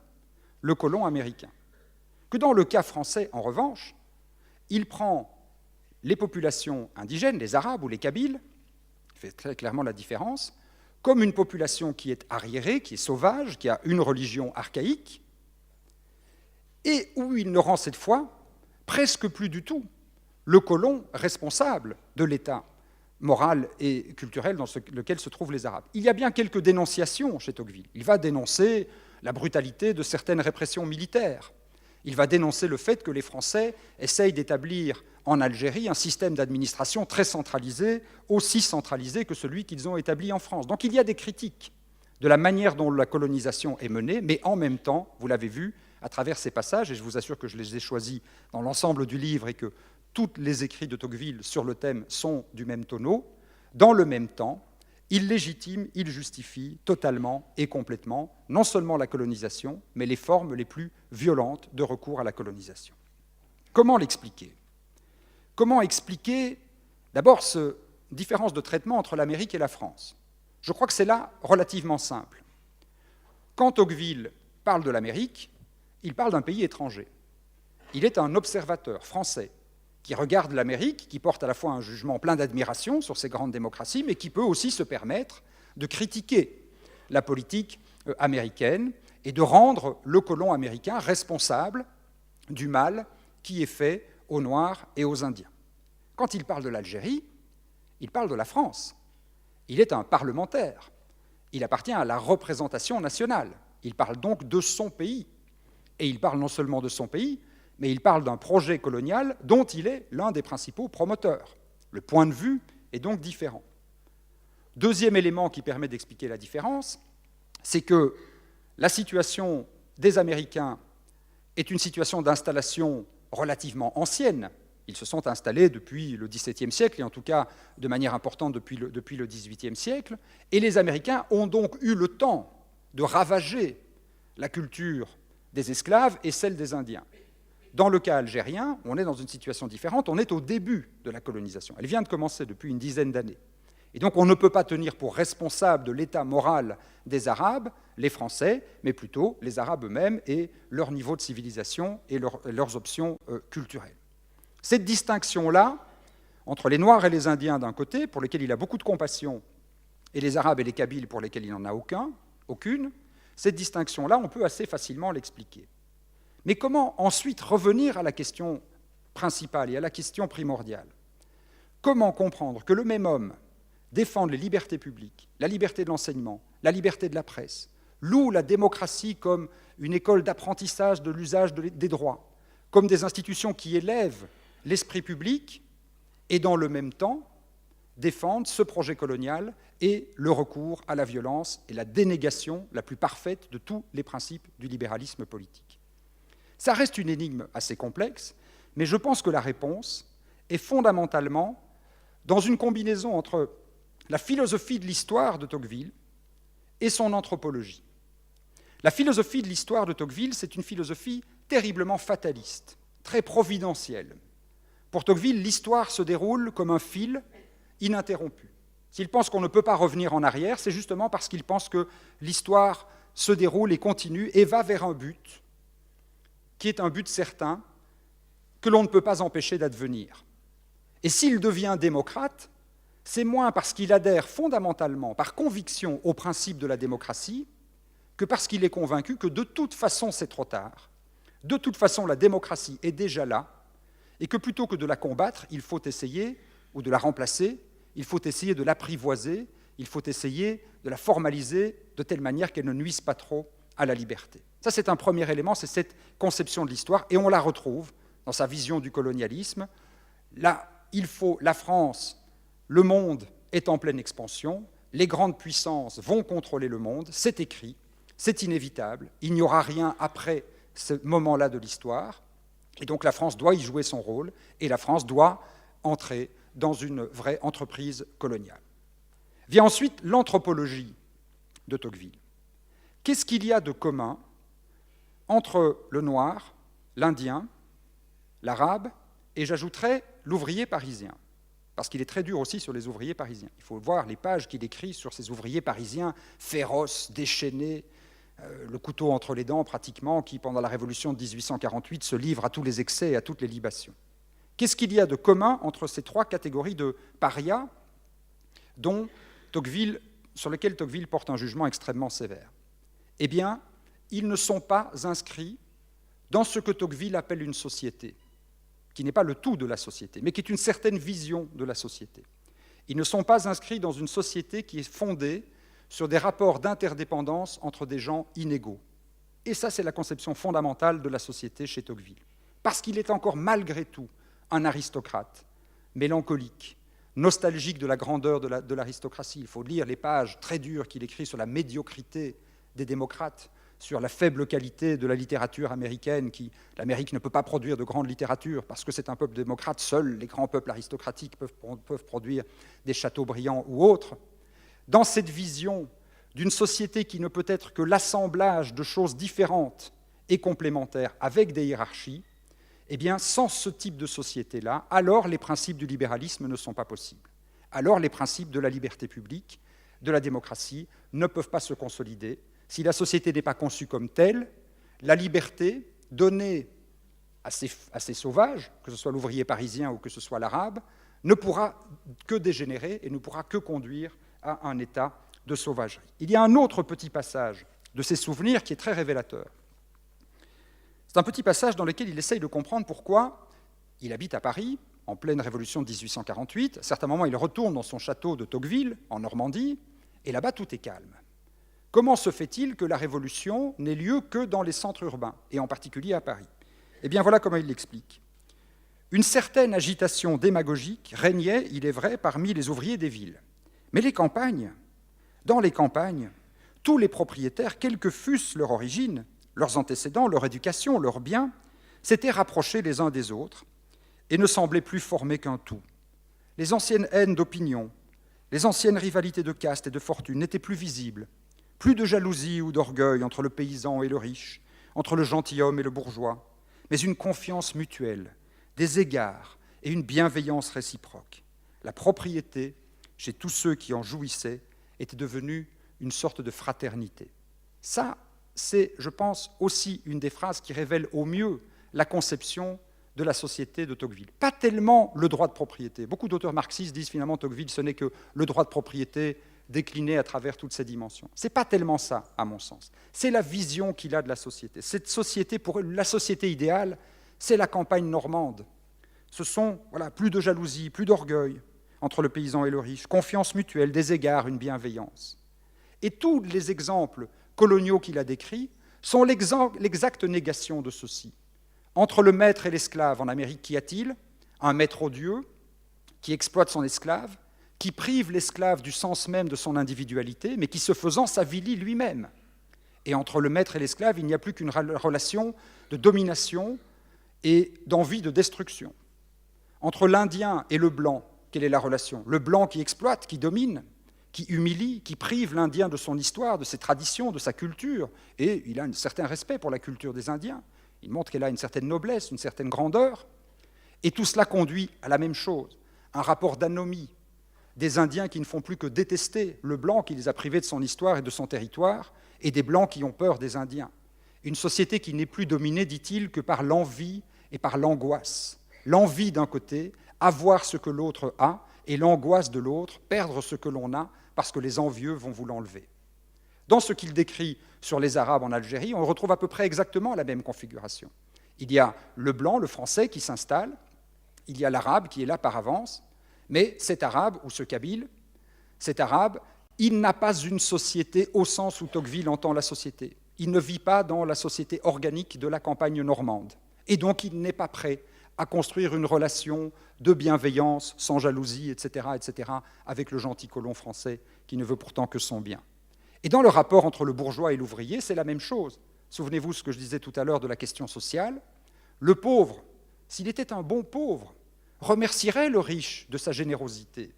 le colon américain. Que dans le cas français, en revanche, il prend les populations indigènes, les Arabes ou les Kabyles, il fait très clairement la différence, comme une population qui est arriérée, qui est sauvage, qui a une religion archaïque, et où il ne rend cette fois presque plus du tout le colon responsable de l'état moral et culturel dans lequel se trouvent les Arabes. Il y a bien quelques dénonciations chez Tocqueville. Il va dénoncer la brutalité de certaines répressions militaires. Il va dénoncer le fait que les Français essayent d'établir en Algérie un système d'administration très centralisé, aussi centralisé que celui qu'ils ont établi en France. Donc il y a des critiques de la manière dont la colonisation est menée, mais en même temps, vous l'avez vu, à travers ces passages, et je vous assure que je les ai choisis dans l'ensemble du livre et que tous les écrits de Tocqueville sur le thème sont du même tonneau, dans le même temps, il légitime, il justifie totalement et complètement non seulement la colonisation, mais les formes les plus violentes de recours à la colonisation. Comment l'expliquer ? Comment expliquer d'abord cette différence de traitement entre l'Amérique et la France ? Je crois que c'est là relativement simple. Quand Tocqueville parle de l'Amérique, il parle d'un pays étranger. Il est un observateur français qui regarde l'Amérique, qui porte à la fois un jugement plein d'admiration sur ces grandes démocraties, mais qui peut aussi se permettre de critiquer la politique américaine et de rendre le colon américain responsable du mal qui est fait aux Noirs et aux Indiens. Quand il parle de l'Algérie, il parle de la France. Il est un parlementaire. Il appartient à la représentation nationale. Il parle donc de son pays. Et il parle non seulement de son pays, mais il parle d'un projet colonial dont il est l'un des principaux promoteurs. Le point de vue est donc différent. Deuxième élément qui permet d'expliquer la différence, c'est que la situation des Américains est une situation d'installation relativement ancienne. Ils se sont installés depuis le XVIIe siècle, et en tout cas de manière importante depuis le XVIIIe siècle, et les Américains ont donc eu le temps de ravager la culture des esclaves et celle des Indiens. Dans le cas algérien, on est dans une situation différente, on est au début de la colonisation. Elle vient de commencer depuis une dizaine d'années. Et donc on ne peut pas tenir pour responsable de l'état moral des Arabes les Français, mais plutôt les Arabes eux-mêmes et leur niveau de civilisation et leurs options culturelles. Cette distinction-là, entre les Noirs et les Indiens d'un côté, pour lesquels il a beaucoup de compassion, et les Arabes et les Kabyles pour lesquels il n'en a aucune, cette distinction-là, on peut assez facilement l'expliquer. Mais comment ensuite revenir à la question principale et à la question primordiale ? Comment comprendre que le même homme défende les libertés publiques, la liberté de l'enseignement, la liberté de la presse, loue la démocratie comme une école d'apprentissage de l'usage des droits, comme des institutions qui élèvent l'esprit public, et dans le même temps défendent ce projet colonial et le recours à la violence et la dénégation la plus parfaite de tous les principes du libéralisme politique. Ça reste une énigme assez complexe, mais je pense que la réponse est fondamentalement dans une combinaison entre la philosophie de l'histoire de Tocqueville et son anthropologie. La philosophie de l'histoire de Tocqueville, c'est une philosophie terriblement fataliste, très providentielle. Pour Tocqueville, l'histoire se déroule comme un fil ininterrompu. S'il pense qu'on ne peut pas revenir en arrière, c'est justement parce qu'il pense que l'histoire se déroule et continue et va vers un but qui est un but certain que l'on ne peut pas empêcher d'advenir. Et s'il devient démocrate, c'est moins parce qu'il adhère fondamentalement, par conviction, au principe de la démocratie, que parce qu'il est convaincu que de toute façon c'est trop tard, de toute façon la démocratie est déjà là, et que plutôt que de la combattre, il faut essayer, ou de la remplacer, il faut essayer de l'apprivoiser, il faut essayer de la formaliser de telle manière qu'elle ne nuise pas trop à la liberté. Ça, c'est un premier élément, c'est cette conception de l'histoire, et on la retrouve dans sa vision du colonialisme. Là, la France, le monde est en pleine expansion, les grandes puissances vont contrôler le monde, c'est écrit, c'est inévitable, il n'y aura rien après ce moment-là de l'histoire, et donc la France doit y jouer son rôle, et la France doit entrer dans une vraie entreprise coloniale. Vient ensuite l'anthropologie de Tocqueville. Qu'est-ce qu'il y a de commun entre le noir, l'indien, l'arabe, et j'ajouterais l'ouvrier parisien, parce qu'il est très dur aussi sur les ouvriers parisiens. Il faut voir les pages qu'il écrit sur ces ouvriers parisiens féroces, déchaînés, le couteau entre les dents pratiquement, qui, pendant la Révolution de 1848, se livrent à tous les excès et à toutes les libations. Qu'est-ce qu'il y a de commun entre ces trois catégories de parias sur lesquelles Tocqueville porte un jugement extrêmement sévère? Eh bien, ils ne sont pas inscrits dans ce que Tocqueville appelle une société, qui n'est pas le tout de la société, mais qui est une certaine vision de la société. Ils ne sont pas inscrits dans une société qui est fondée sur des rapports d'interdépendance entre des gens inégaux. Et ça, c'est la conception fondamentale de la société chez Tocqueville. Parce qu'il est encore, malgré tout, un aristocrate, mélancolique, nostalgique de la grandeur de l'aristocratie. Il faut lire les pages très dures qu'il écrit sur la médiocrité des démocrates, sur la faible qualité de la littérature américaine, l'Amérique ne peut pas produire de grande littérature parce que c'est un peuple démocrate, seuls les grands peuples aristocratiques peuvent produire des Chateaubriand ou autres. Dans cette vision d'une société qui ne peut être que l'assemblage de choses différentes et complémentaires avec des hiérarchies, eh bien, sans ce type de société-là, alors les principes du libéralisme ne sont pas possibles. Alors les principes de la liberté publique, de la démocratie, ne peuvent pas se consolider. Si la société n'est pas conçue comme telle, la liberté donnée à ces sauvages, que ce soit l'ouvrier parisien ou que ce soit l'arabe, ne pourra que dégénérer et ne pourra que conduire à un état de sauvagerie. Il y a un autre petit passage de ces souvenirs qui est très révélateur. C'est un petit passage dans lequel il essaye de comprendre pourquoi il habite à Paris, en pleine révolution de 1848. À certains moments, il retourne dans son château de Tocqueville, en Normandie, et là-bas, tout est calme. Comment se fait-il que la révolution n'ait lieu que dans les centres urbains, et en particulier à Paris? Eh bien, voilà comment il l'explique. Une certaine agitation démagogique régnait, il est vrai, parmi les ouvriers des villes. Mais dans les campagnes, tous les propriétaires, quelle que fût leur origine, leurs antécédents, leur éducation, leurs biens, s'étaient rapprochés les uns des autres et ne semblaient plus former qu'un tout. Les anciennes haines d'opinion, les anciennes rivalités de caste et de fortune n'étaient plus visibles. Plus de jalousie ou d'orgueil entre le paysan et le riche, entre le gentilhomme et le bourgeois, mais une confiance mutuelle, des égards et une bienveillance réciproque. La propriété, chez tous ceux qui en jouissaient, était devenue une sorte de fraternité. Ça, c'est, je pense, aussi une des phrases qui révèle au mieux la conception de la société de Tocqueville. Pas tellement le droit de propriété. Beaucoup d'auteurs marxistes disent finalement Tocqueville, ce n'est que le droit de propriété décliné à travers toutes ces dimensions. Ce n'est pas tellement ça, à mon sens. C'est la vision qu'il a de la société. Cette société, pour eux, la société idéale, c'est la campagne normande. Ce sont plus de jalousie, plus d'orgueil entre le paysan et le riche, confiance mutuelle, des égards, une bienveillance. Et tous les exemples coloniaux qu'il a décrits sont l'exacte négation de ceci. Entre le maître et l'esclave en Amérique, qu'y a-t-il? Un maître odieux qui exploite son esclave, qui prive l'esclave du sens même de son individualité, mais qui, ce faisant, s'avilit lui-même. Et entre le maître et l'esclave, il n'y a plus qu'une relation de domination et d'envie de destruction. Entre l'Indien et le Blanc, quelle est la relation? Le Blanc qui exploite, qui domine, qui humilie, qui prive l'Indien de son histoire, de ses traditions, de sa culture, et il a un certain respect pour la culture des Indiens. Il montre qu'elle a une certaine noblesse, une certaine grandeur, et tout cela conduit à la même chose, un rapport d'anomie des Indiens qui ne font plus que détester le Blanc qui les a privés de son histoire et de son territoire, et des Blancs qui ont peur des Indiens. Une société qui n'est plus dominée, dit-il, que par l'envie et par l'angoisse. L'envie d'un côté, avoir ce que l'autre a, et l'angoisse de l'autre, perdre ce que l'on a, parce que les envieux vont vous l'enlever. Dans ce qu'il décrit sur les Arabes en Algérie, on retrouve à peu près exactement la même configuration. Il y a le Blanc, le Français, qui s'installe, il y a l'Arabe qui est là par avance, mais cet Arabe, ou ce Kabyle, cet Arabe il n'a pas une société au sens où Tocqueville entend la société. Il ne vit pas dans la société organique de la campagne normande. Et donc, il n'est pas prêt à construire une relation de bienveillance, sans jalousie, etc., avec le gentil colon français qui ne veut pourtant que son bien. Et dans le rapport entre le bourgeois et l'ouvrier, c'est la même chose. Souvenez-vous ce que je disais tout à l'heure de la question sociale. Le pauvre, s'il était un bon pauvre, remercierait le riche de sa générosité.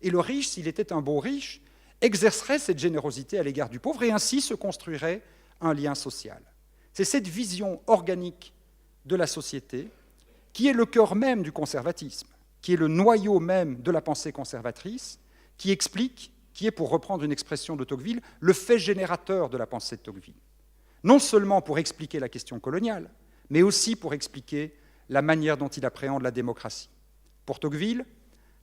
Et le riche, s'il était un beau riche, exercerait cette générosité à l'égard du pauvre et ainsi se construirait un lien social. C'est cette vision organique de la société qui est le cœur même du conservatisme, qui est le noyau même de la pensée conservatrice, qui explique, qui est, pour reprendre une expression de Tocqueville, le fait générateur de la pensée de Tocqueville. Non seulement pour expliquer la question coloniale, mais aussi pour expliquer la manière dont il appréhende la démocratie. Pour Tocqueville,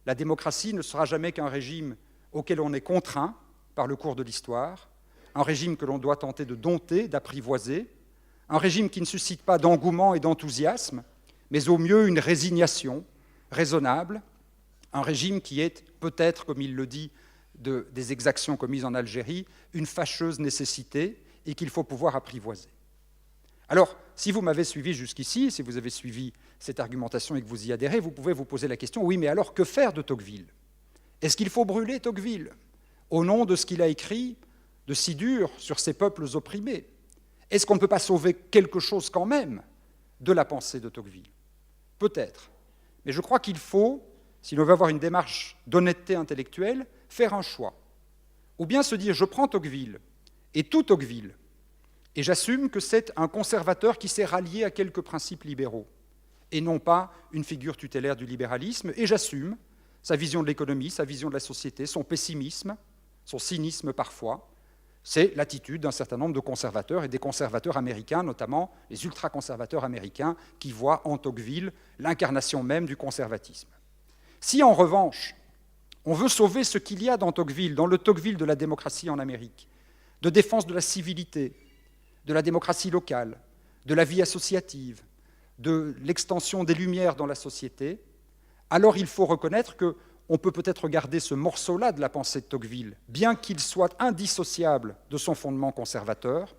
la démocratie ne sera jamais qu'un régime auquel on est contraint par le cours de l'histoire, un régime que l'on doit tenter de dompter, d'apprivoiser, un régime qui ne suscite pas d'engouement et d'enthousiasme, mais au mieux une résignation raisonnable, un régime qui est peut-être, comme il le dit, des exactions commises en Algérie, une fâcheuse nécessité et qu'il faut pouvoir apprivoiser. Alors, si vous m'avez suivi jusqu'ici, si vous avez suivi cette argumentation et que vous y adhérez, vous pouvez vous poser la question, oui, mais alors que faire de Tocqueville? Est-ce qu'il faut brûler Tocqueville au nom de ce qu'il a écrit de si dur sur ces peuples opprimés? Est-ce qu'on ne peut pas sauver quelque chose quand même de la pensée de Tocqueville? Peut-être. Mais je crois qu'il faut, si l'on veut avoir une démarche d'honnêteté intellectuelle, faire un choix. Ou bien se dire, je prends Tocqueville, et tout Tocqueville, et j'assume que c'est un conservateur qui s'est rallié à quelques principes libéraux, et non pas une figure tutélaire du libéralisme, et j'assume sa vision de l'économie, sa vision de la société, son pessimisme, son cynisme parfois. C'est l'attitude d'un certain nombre de conservateurs, et des conservateurs américains, notamment les ultra-conservateurs américains, qui voient en Tocqueville l'incarnation même du conservatisme. Si, en revanche, on veut sauver ce qu'il y a dans Tocqueville, dans le Tocqueville de la démocratie en Amérique, de défense de la civilité, de la démocratie locale, de la vie associative, de l'extension des Lumières dans la société, alors il faut reconnaître qu'on peut peut-être garder ce morceau-là de la pensée de Tocqueville, bien qu'il soit indissociable de son fondement conservateur,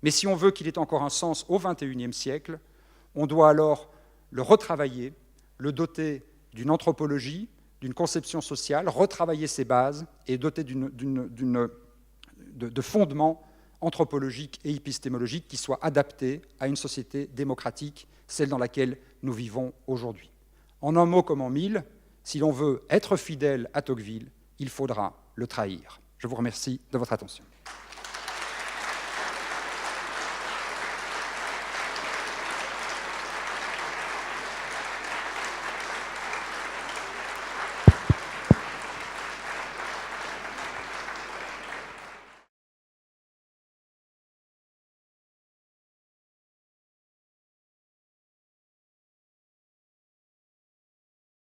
mais si on veut qu'il ait encore un sens au XXIe siècle, on doit alors le retravailler, le doter d'une anthropologie, d'une conception sociale, retravailler ses bases et doter de fondements anthropologiques et épistémologiques qui soient adaptés à une société démocratique, celle dans laquelle nous vivons aujourd'hui. En un mot comme en mille, si l'on veut être fidèle à Tocqueville, il faudra le trahir. Je vous remercie de votre attention.